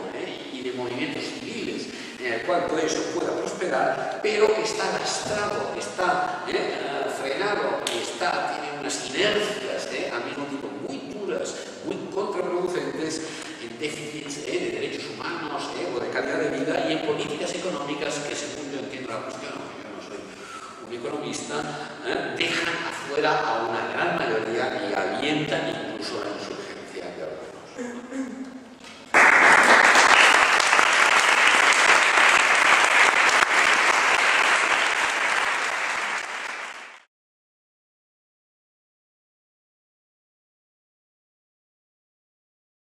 y de movimientos civiles, en el cual todo eso pueda prosperar, pero que está lastrado, está frenado, tiene unas inercias al mismo tiempo muy duras, muy contraproducentes en déficits de derechos humanos o de calidad de vida y en políticas económicas que, según yo entiendo la cuestión, yo no soy un economista, dejan afuera a una gran mayoría y alientan